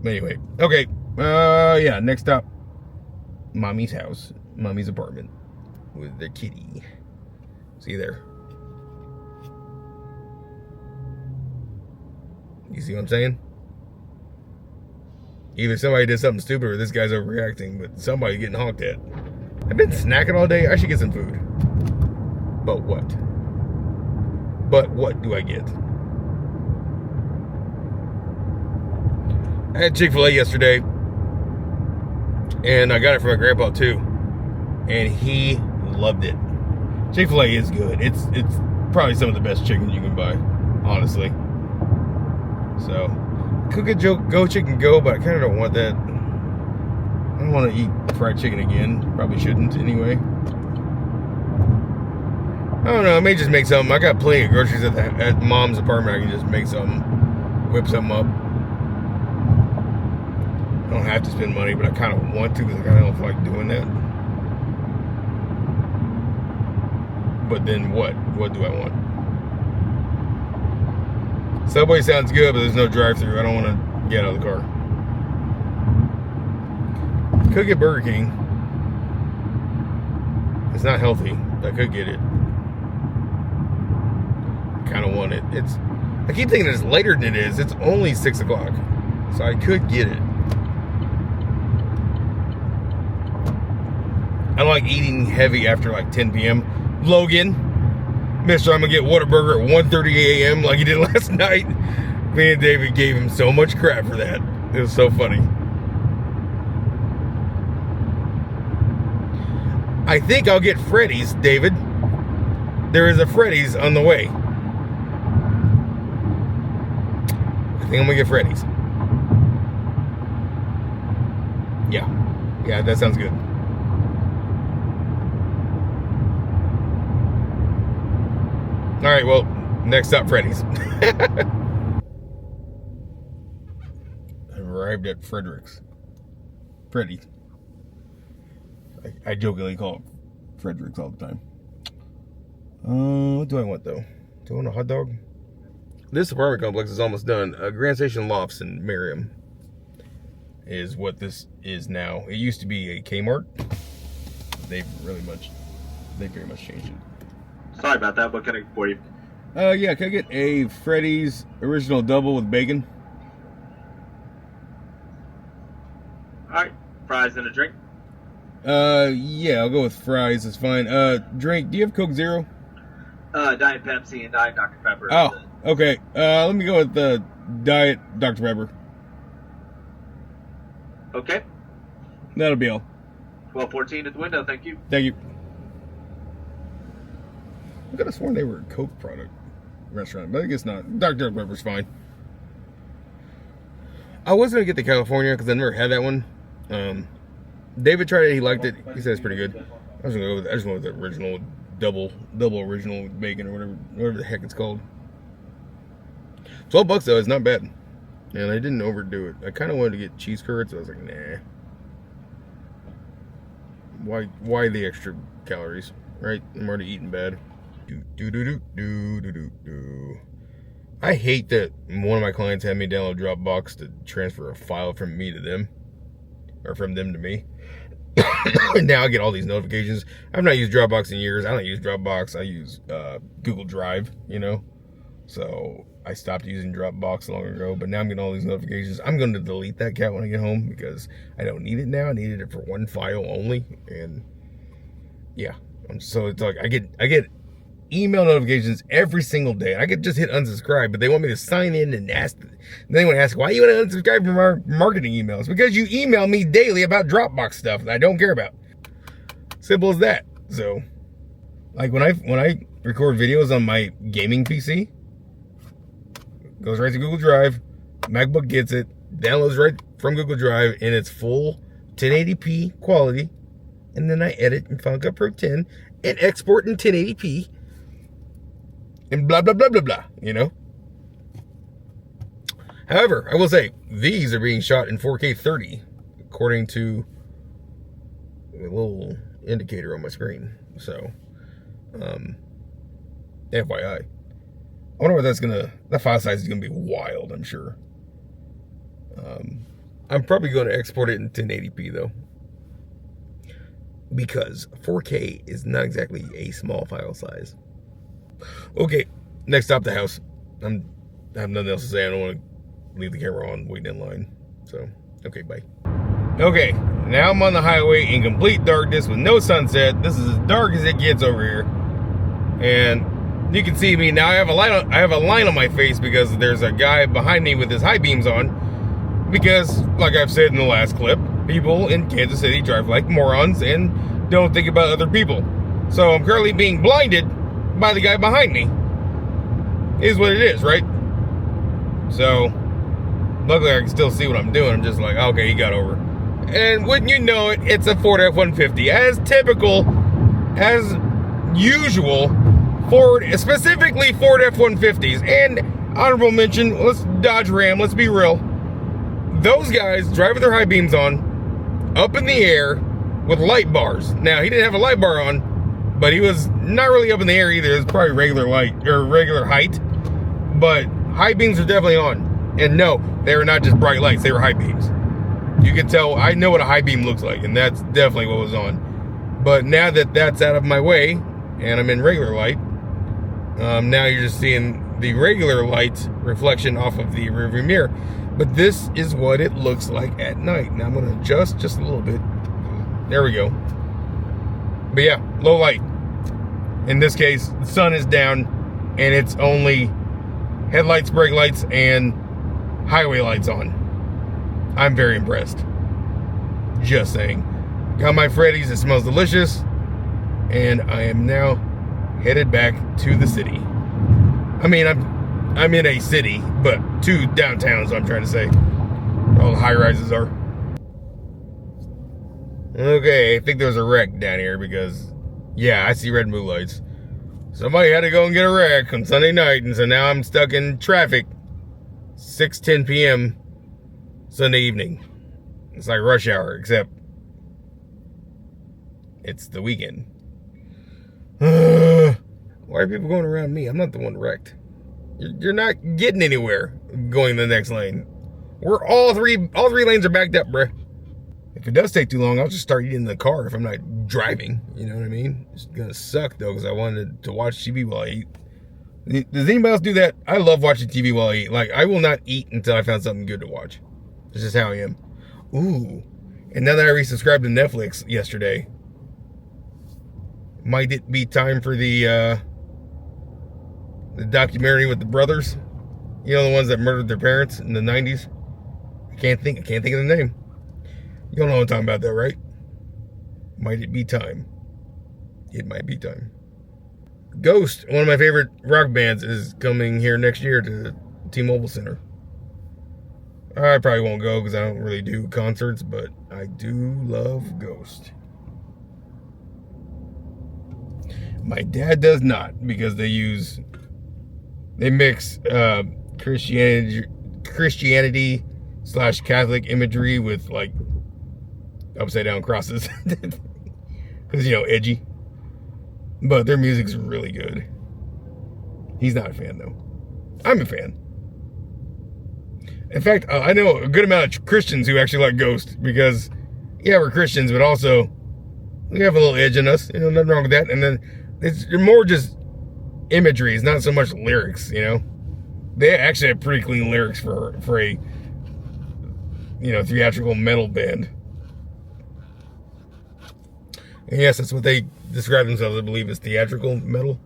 Anyway, okay. Yeah, next up. Mommy's house, Mommy's apartment with their kitty. See there? You see what I'm saying? Either somebody did something stupid or this guy's overreacting, but somebody's getting honked at. I've been snacking all day. I should get some food. But what? But what do I get? I had Chick-fil-A yesterday. And I got it from my grandpa too. And he loved it. Chick-fil-A is good. It's probably some of the best chicken you can buy, honestly. So, could get Go Chicken Go, but I kind of don't want that. I don't want to eat fried chicken again. Probably shouldn't anyway. I don't know. I may just make something. I got plenty of groceries at Mom's apartment. I can just make something, whip something up. I don't have to spend money, but I kind of want to because I kind of don't feel like doing that. But then what? What do I want? Subway sounds good, but there's no drive-thru. I don't want to get out of the car. Could get Burger King. It's not healthy. I could get it. I kind of want it. I keep thinking it's later than it is. It's only 6 o'clock. So I could get it. I don't like eating heavy after like 10 p.m. Logan, Mr. I'm going to get Whataburger at 1:30 a.m. like he did last night. Me and David gave him so much crap for that. It was so funny. I think I'll get Freddy's, David. There is a Freddy's on the way. I think I'm gonna get Freddy's. Yeah, that sounds good. All right, well, next up, Freddy's. Arrived at Frederick's. Freddy's. I jokingly call it Frederick's all the time. What do I want though? Do I want a hot dog? This apartment complex is almost done. Grand Station Lofts in Merriam is what this is now. It used to be a Kmart. They've very much changed it. Sorry about that. What can I get for you? Yeah, can I get a Freddy's original double with bacon? All right. Fries and a drink. Yeah, I'll go with fries. That's fine. Drink. Do you have Coke Zero? Diet Pepsi and Diet Dr. Pepper. Oh, okay. Let me go with the Diet Dr. Pepper. Okay. That'll be all. 12:14 at the window. Thank you. Thank you. I could have sworn they were a Coke product restaurant, but I guess not. Dr. Pepper's fine. I was gonna get the California because I never had that one. David tried it. He liked it. He said it's pretty good. I just went with the original double original bacon or whatever the heck it's called. $12 though. It's not bad, and I didn't overdo it. I kind of wanted to get cheese curds, so I was like, nah. Why the extra calories, right? I'm already eating bad. I hate that one of my clients had me download Dropbox to transfer a file from me to them, or from them to me. And now I get all these notifications. I've not used Dropbox in years. I don't use Dropbox. I use Google Drive, So I stopped using Dropbox long ago, but now I'm getting all these notifications. I'm going to delete that cat when I get home because I don't need it now. I needed it for one file only, and yeah. So it's like I get email notifications every single day. I could just hit unsubscribe, but they want me to sign in and ask. They want to ask, why you want to unsubscribe from our marketing emails? Because you email me daily about Dropbox stuff that I don't care about. Simple as that. So, like when I record videos on my gaming PC, it goes right to Google Drive. MacBook gets it, downloads right from Google Drive in its full 1080p quality, and then I edit in Final Cut Pro 10 and export in 1080p. And blah, blah, blah, blah, blah, However, I will say, these are being shot in 4K 30, according to a little indicator on my screen. So, FYI. I wonder what that file size is going to be wild, I'm sure. I'm probably going to export it in 1080p, though. Because 4K is not exactly a small file size. Okay, next stop, the house. I have nothing else to say. I don't want to leave the camera on waiting in line. So, okay, bye. Okay, now I'm on the highway in complete darkness with no sunset. This is as dark as it gets over here. And you can see me now. I have a line on my face because there's a guy behind me with his high beams on. Because, like I've said in the last clip, people in Kansas City drive like morons and don't think about other people. So I'm currently being blinded by the guy behind me. Is what it is, right? So, luckily I can still see what I'm doing. I'm just like, okay, he got over. And wouldn't you know it, it's a Ford F-150. As typical, as usual, specifically Ford F-150s. And honorable mention, let's Dodge Ram, let's be real. Those guys drive with their high beams on, up in the air, with light bars. Now, he didn't have a light bar on, but he was not really up in the air either. It was probably regular light, or regular height. But high beams are definitely on. And no, they were not just bright lights, they were high beams. You can tell, I know what a high beam looks like, and that's definitely what was on. But now that that's out of my way, and I'm in regular light, now you're just seeing the regular light reflection off of the rearview mirror. But this is what it looks like at night. Now I'm going to adjust just a little bit. There we go. But yeah, low light. In this case, the sun is down, and it's only headlights, brake lights, and highway lights on. I'm very impressed. Just saying. Got my Freddy's, it smells delicious, and I am now headed back to the city. I mean, I'm in a city, but 2 downtowns, I'm trying to say. All the high rises are. Okay, I think there's a wreck down here because, yeah, I see red mood lights. Somebody had to go and get a wreck on Sunday night, and so now I'm stuck in traffic 6:10 p.m. Sunday evening. It's like rush hour, except it's the weekend. Why are people going around me? I'm not the one wrecked. You're not getting anywhere going the next lane. We're all three lanes are backed up, bruh. If it does take too long, I'll just start eating in the car if I'm not driving. You know what I mean? It's gonna suck though, because I wanted to watch TV while I eat. Does anybody else do that? I love watching TV while I eat. Like, I will not eat until I found something good to watch. That's just how I am. Ooh. And now that I resubscribed to Netflix yesterday, might it be time for the documentary with the brothers? You know, the ones that murdered their parents in the 90s? I can't think of the name. You don't know what I'm talking about though, right? Might it be time? It might be time. Ghost, one of my favorite rock bands, is coming here next year to T-Mobile Center. I probably won't go because I don't really do concerts, but I do love Ghost. My dad does not, because they mix Christianity / Catholic imagery with like upside down crosses. Because, edgy. But their music's really good. He's not a fan though. I'm a fan. In fact, I know a good amount of Christians who actually like Ghost, because, yeah, we're Christians, but also we have a little edge in us. Nothing wrong with that. And then it's more just imagery. It's not so much lyrics, They actually have pretty clean lyrics for a, theatrical metal band. And yes, that's what they describe themselves, I believe, as theatrical metal.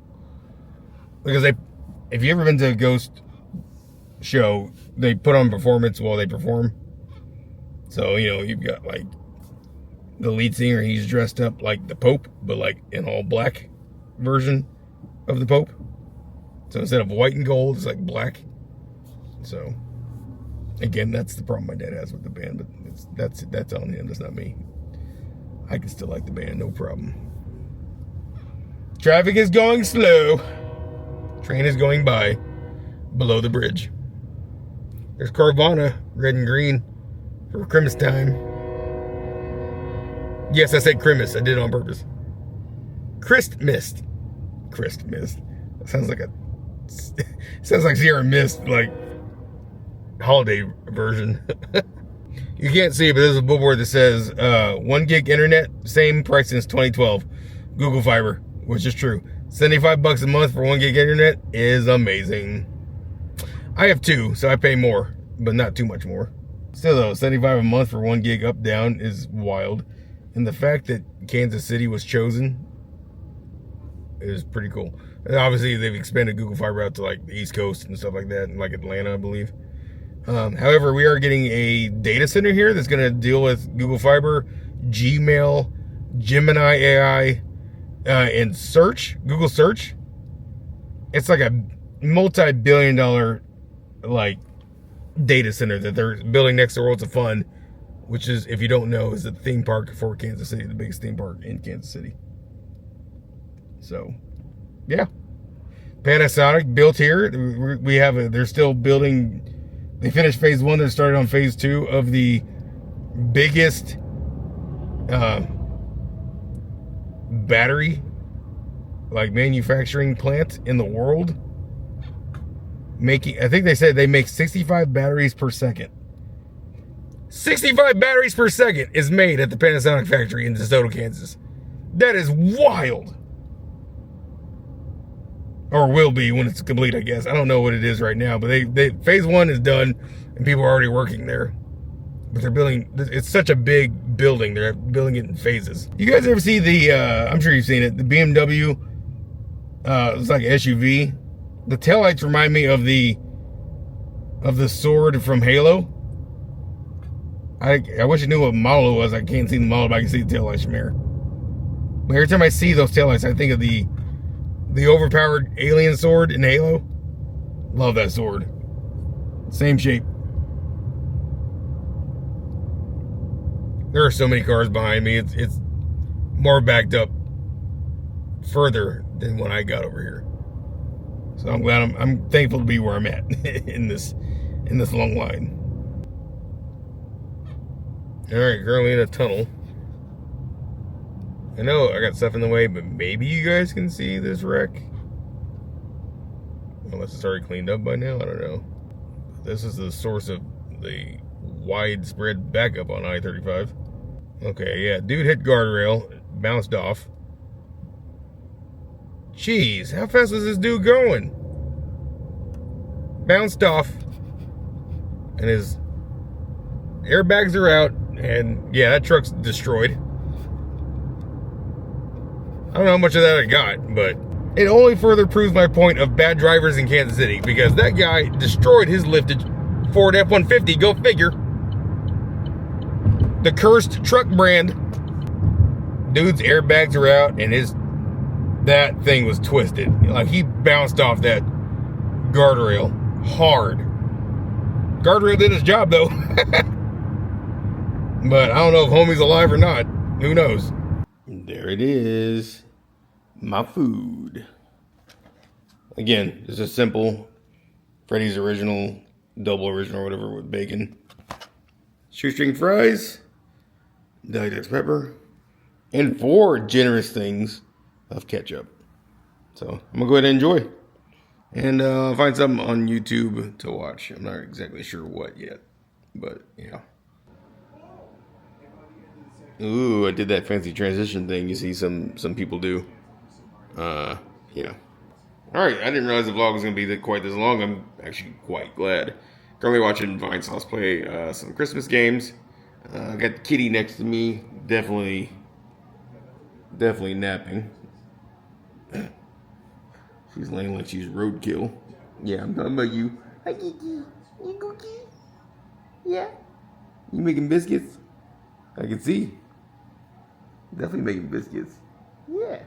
Because if you've ever been to a Ghost show, they put on performance while they perform. So, you've got like the lead singer, he's dressed up like the Pope, but like in all black version of the Pope. So instead of white and gold, it's like black. So again, that's the problem my dad has with the band, but that's on him, that's not me. I can still like the band, no problem. Traffic is going slow. Train is going by below the bridge. There's Carvana, red and green, for Christmas time. Yes, I said Christmas. I did it on purpose. Christmas. That sounds like Sierra Mist, like holiday version. You can't see it, but there's a billboard that says 1 gig internet, same price since 2012. Google Fiber, which is true. $75 a month for 1 gig internet is amazing. I have 2, so I pay more, but not too much more. Still though, $75 a month for 1 gig up down is wild. And the fact that Kansas City was chosen is pretty cool. And obviously they've expanded Google Fiber out to like the East Coast and stuff like that, and like Atlanta, I believe. However, we are getting a data center here that's going to deal with Google Fiber, Gmail, Gemini AI, and search, Google Search. It's like a multi-billion-dollar like data center that they're building next to Worlds of Fun, which is, if you don't know, is a theme park for Kansas City, the biggest theme park in Kansas City. So, yeah. Panasonic built here. We have they're still building. They finished phase 1. They started on phase 2 of the biggest battery like manufacturing plant in the world. I think they said they make 65 batteries per second. 65 batteries per second is made at the Panasonic factory in DeSoto, Kansas. That is wild. Or will be when it's complete, I guess. I don't know what it is right now, but they phase 1 is done and people are already working there. But they're building, it's such a big building, they're building it in phases. You guys ever see the, I'm sure you've seen it, the BMW, it's like an SUV. The taillights remind me of the sword from Halo. I wish I knew what model it was. I can't see the model, but I can see the taillights from here. But every time I see those taillights, I think of the overpowered alien sword in Halo. Love that sword. Same shape. There are so many cars behind me. It's more backed up further than when I got over here. So I'm glad I'm thankful to be where I'm at in this long line. All right, currently in a tunnel. I know I got stuff in the way, but maybe you guys can see this wreck. Unless it's already cleaned up by now, I don't know. This is the source of the widespread backup on I-35. Okay, yeah, dude hit guardrail, bounced off. Jeez, how fast was this dude going? Bounced off, and his airbags are out, and yeah, that truck's destroyed. I don't know how much of that I got, but it only further proves my point of bad drivers in Kansas City, because that guy destroyed his lifted Ford F-150, go figure. The cursed truck brand. Dude's airbags are out, and that thing was twisted. Like, he bounced off that guardrail hard. Guardrail did his job, though. But I don't know if homie's alive or not. Who knows? There it is. My food. Again, just a simple Freddy's original, double original, or whatever, with bacon. Shoestring fries. Diet X pepper. And 4 generous things of ketchup. So I'm gonna go ahead and enjoy. And find something on YouTube to watch. I'm not exactly sure what yet. But yeah. Ooh, I did that fancy transition thing you see some people do. Yeah. Alright, I didn't realize the vlog was going to be quite this long. I'm actually quite glad. Currently watching Vinesauce play some Christmas games. I got Kitty next to me. Definitely napping. She's laying like she's roadkill. Yeah, I'm talking about you. Hi, Kiki. You cookie? Yeah? You making biscuits? I can see. Definitely making biscuits. Yeah.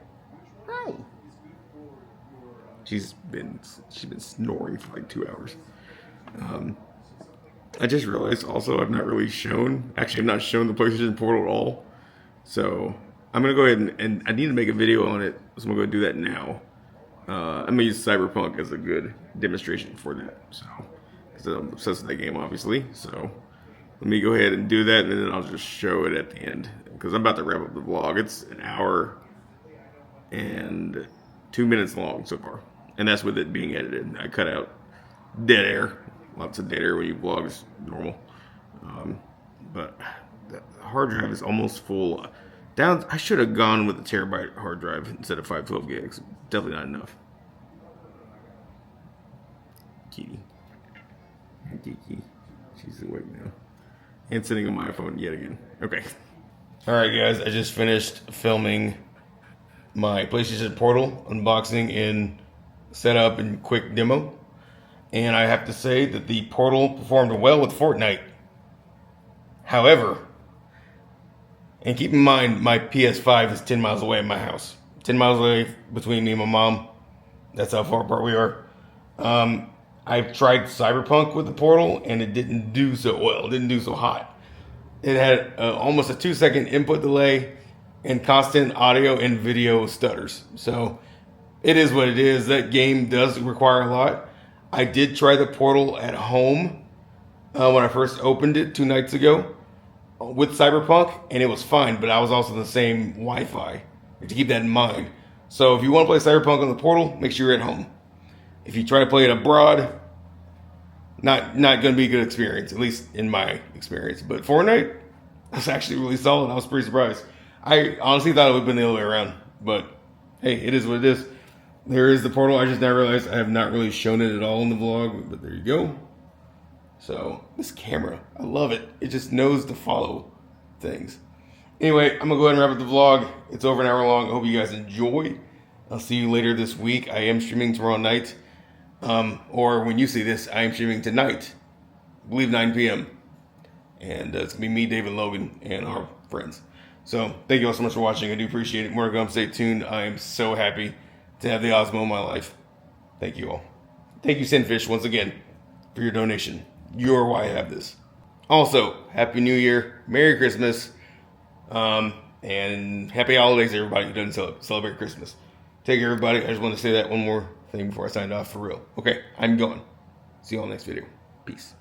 Hi. She's been snoring for like 2 hours. I just realized also I've not really shown. Actually, I've not shown the PlayStation Portal at all. So I'm gonna go ahead and I need to make a video on it. So I'm gonna go do that now. I'm gonna use Cyberpunk as a good demonstration for that. So, because I'm obsessed with that game, obviously. So let me go ahead and do that, and then I'll just show it at the end. Because I'm about to wrap up the vlog. It's an hour and 2 minutes long so far. And that's with it being edited. I cut out dead air. Lots of dead air when you vlog is normal. But the hard drive is almost full. I should have gone with a terabyte hard drive instead of 512 gigs. Definitely not enough. Kitty. Kiki. She's awake now. And sitting on my iPhone yet again. Okay. Alright guys, I just finished filming my PlayStation Portal unboxing and setup and quick demo. And I have to say that the Portal performed well with Fortnite. However, and keep in mind my PS5 is 10 miles away at my house. 10 miles away between me and my mom. That's how far apart we are. I've tried Cyberpunk with the Portal and it didn't do so well. It didn't do so hot. It had almost a 2-second input delay and constant audio and video stutters. So it is what it is. That game does require a lot. I did try the Portal at home when I first opened it 2 nights ago with Cyberpunk, and it was fine, but I was also on the same Wi-Fi. To keep that in mind. So if you want to play Cyberpunk on the Portal, make sure you're at home. If you try to play it abroad, not going to be a good experience, at least in my experience. But Fortnite was actually really solid. I was pretty surprised. I honestly thought it would have been the other way around. But hey, it is what it is. There is the Portal. I just now realized I have not really shown it at all in the vlog. But there you go. So this camera, I love it. It just knows to follow things. Anyway, I'm going to go ahead and wrap up the vlog. It's over an hour long. I hope you guys enjoy. I'll see you later this week. I am streaming tomorrow night. Or when you see this, I am streaming tonight. I believe 9 p.m. And it's going to be me, David Logan, and our friends. So thank you all so much for watching. I do appreciate it. More to come. Stay tuned. I am so happy to have the Osmo in my life. Thank you all. Thank you, Sinfish, once again, for your donation. You're why I have this. Also, Happy New Year, Merry Christmas, and Happy Holidays, everybody who doesn't celebrate Christmas. Take care, everybody. I just want to say that one more thing before I sign off for real. Okay, I'm going. See you all next video. Peace.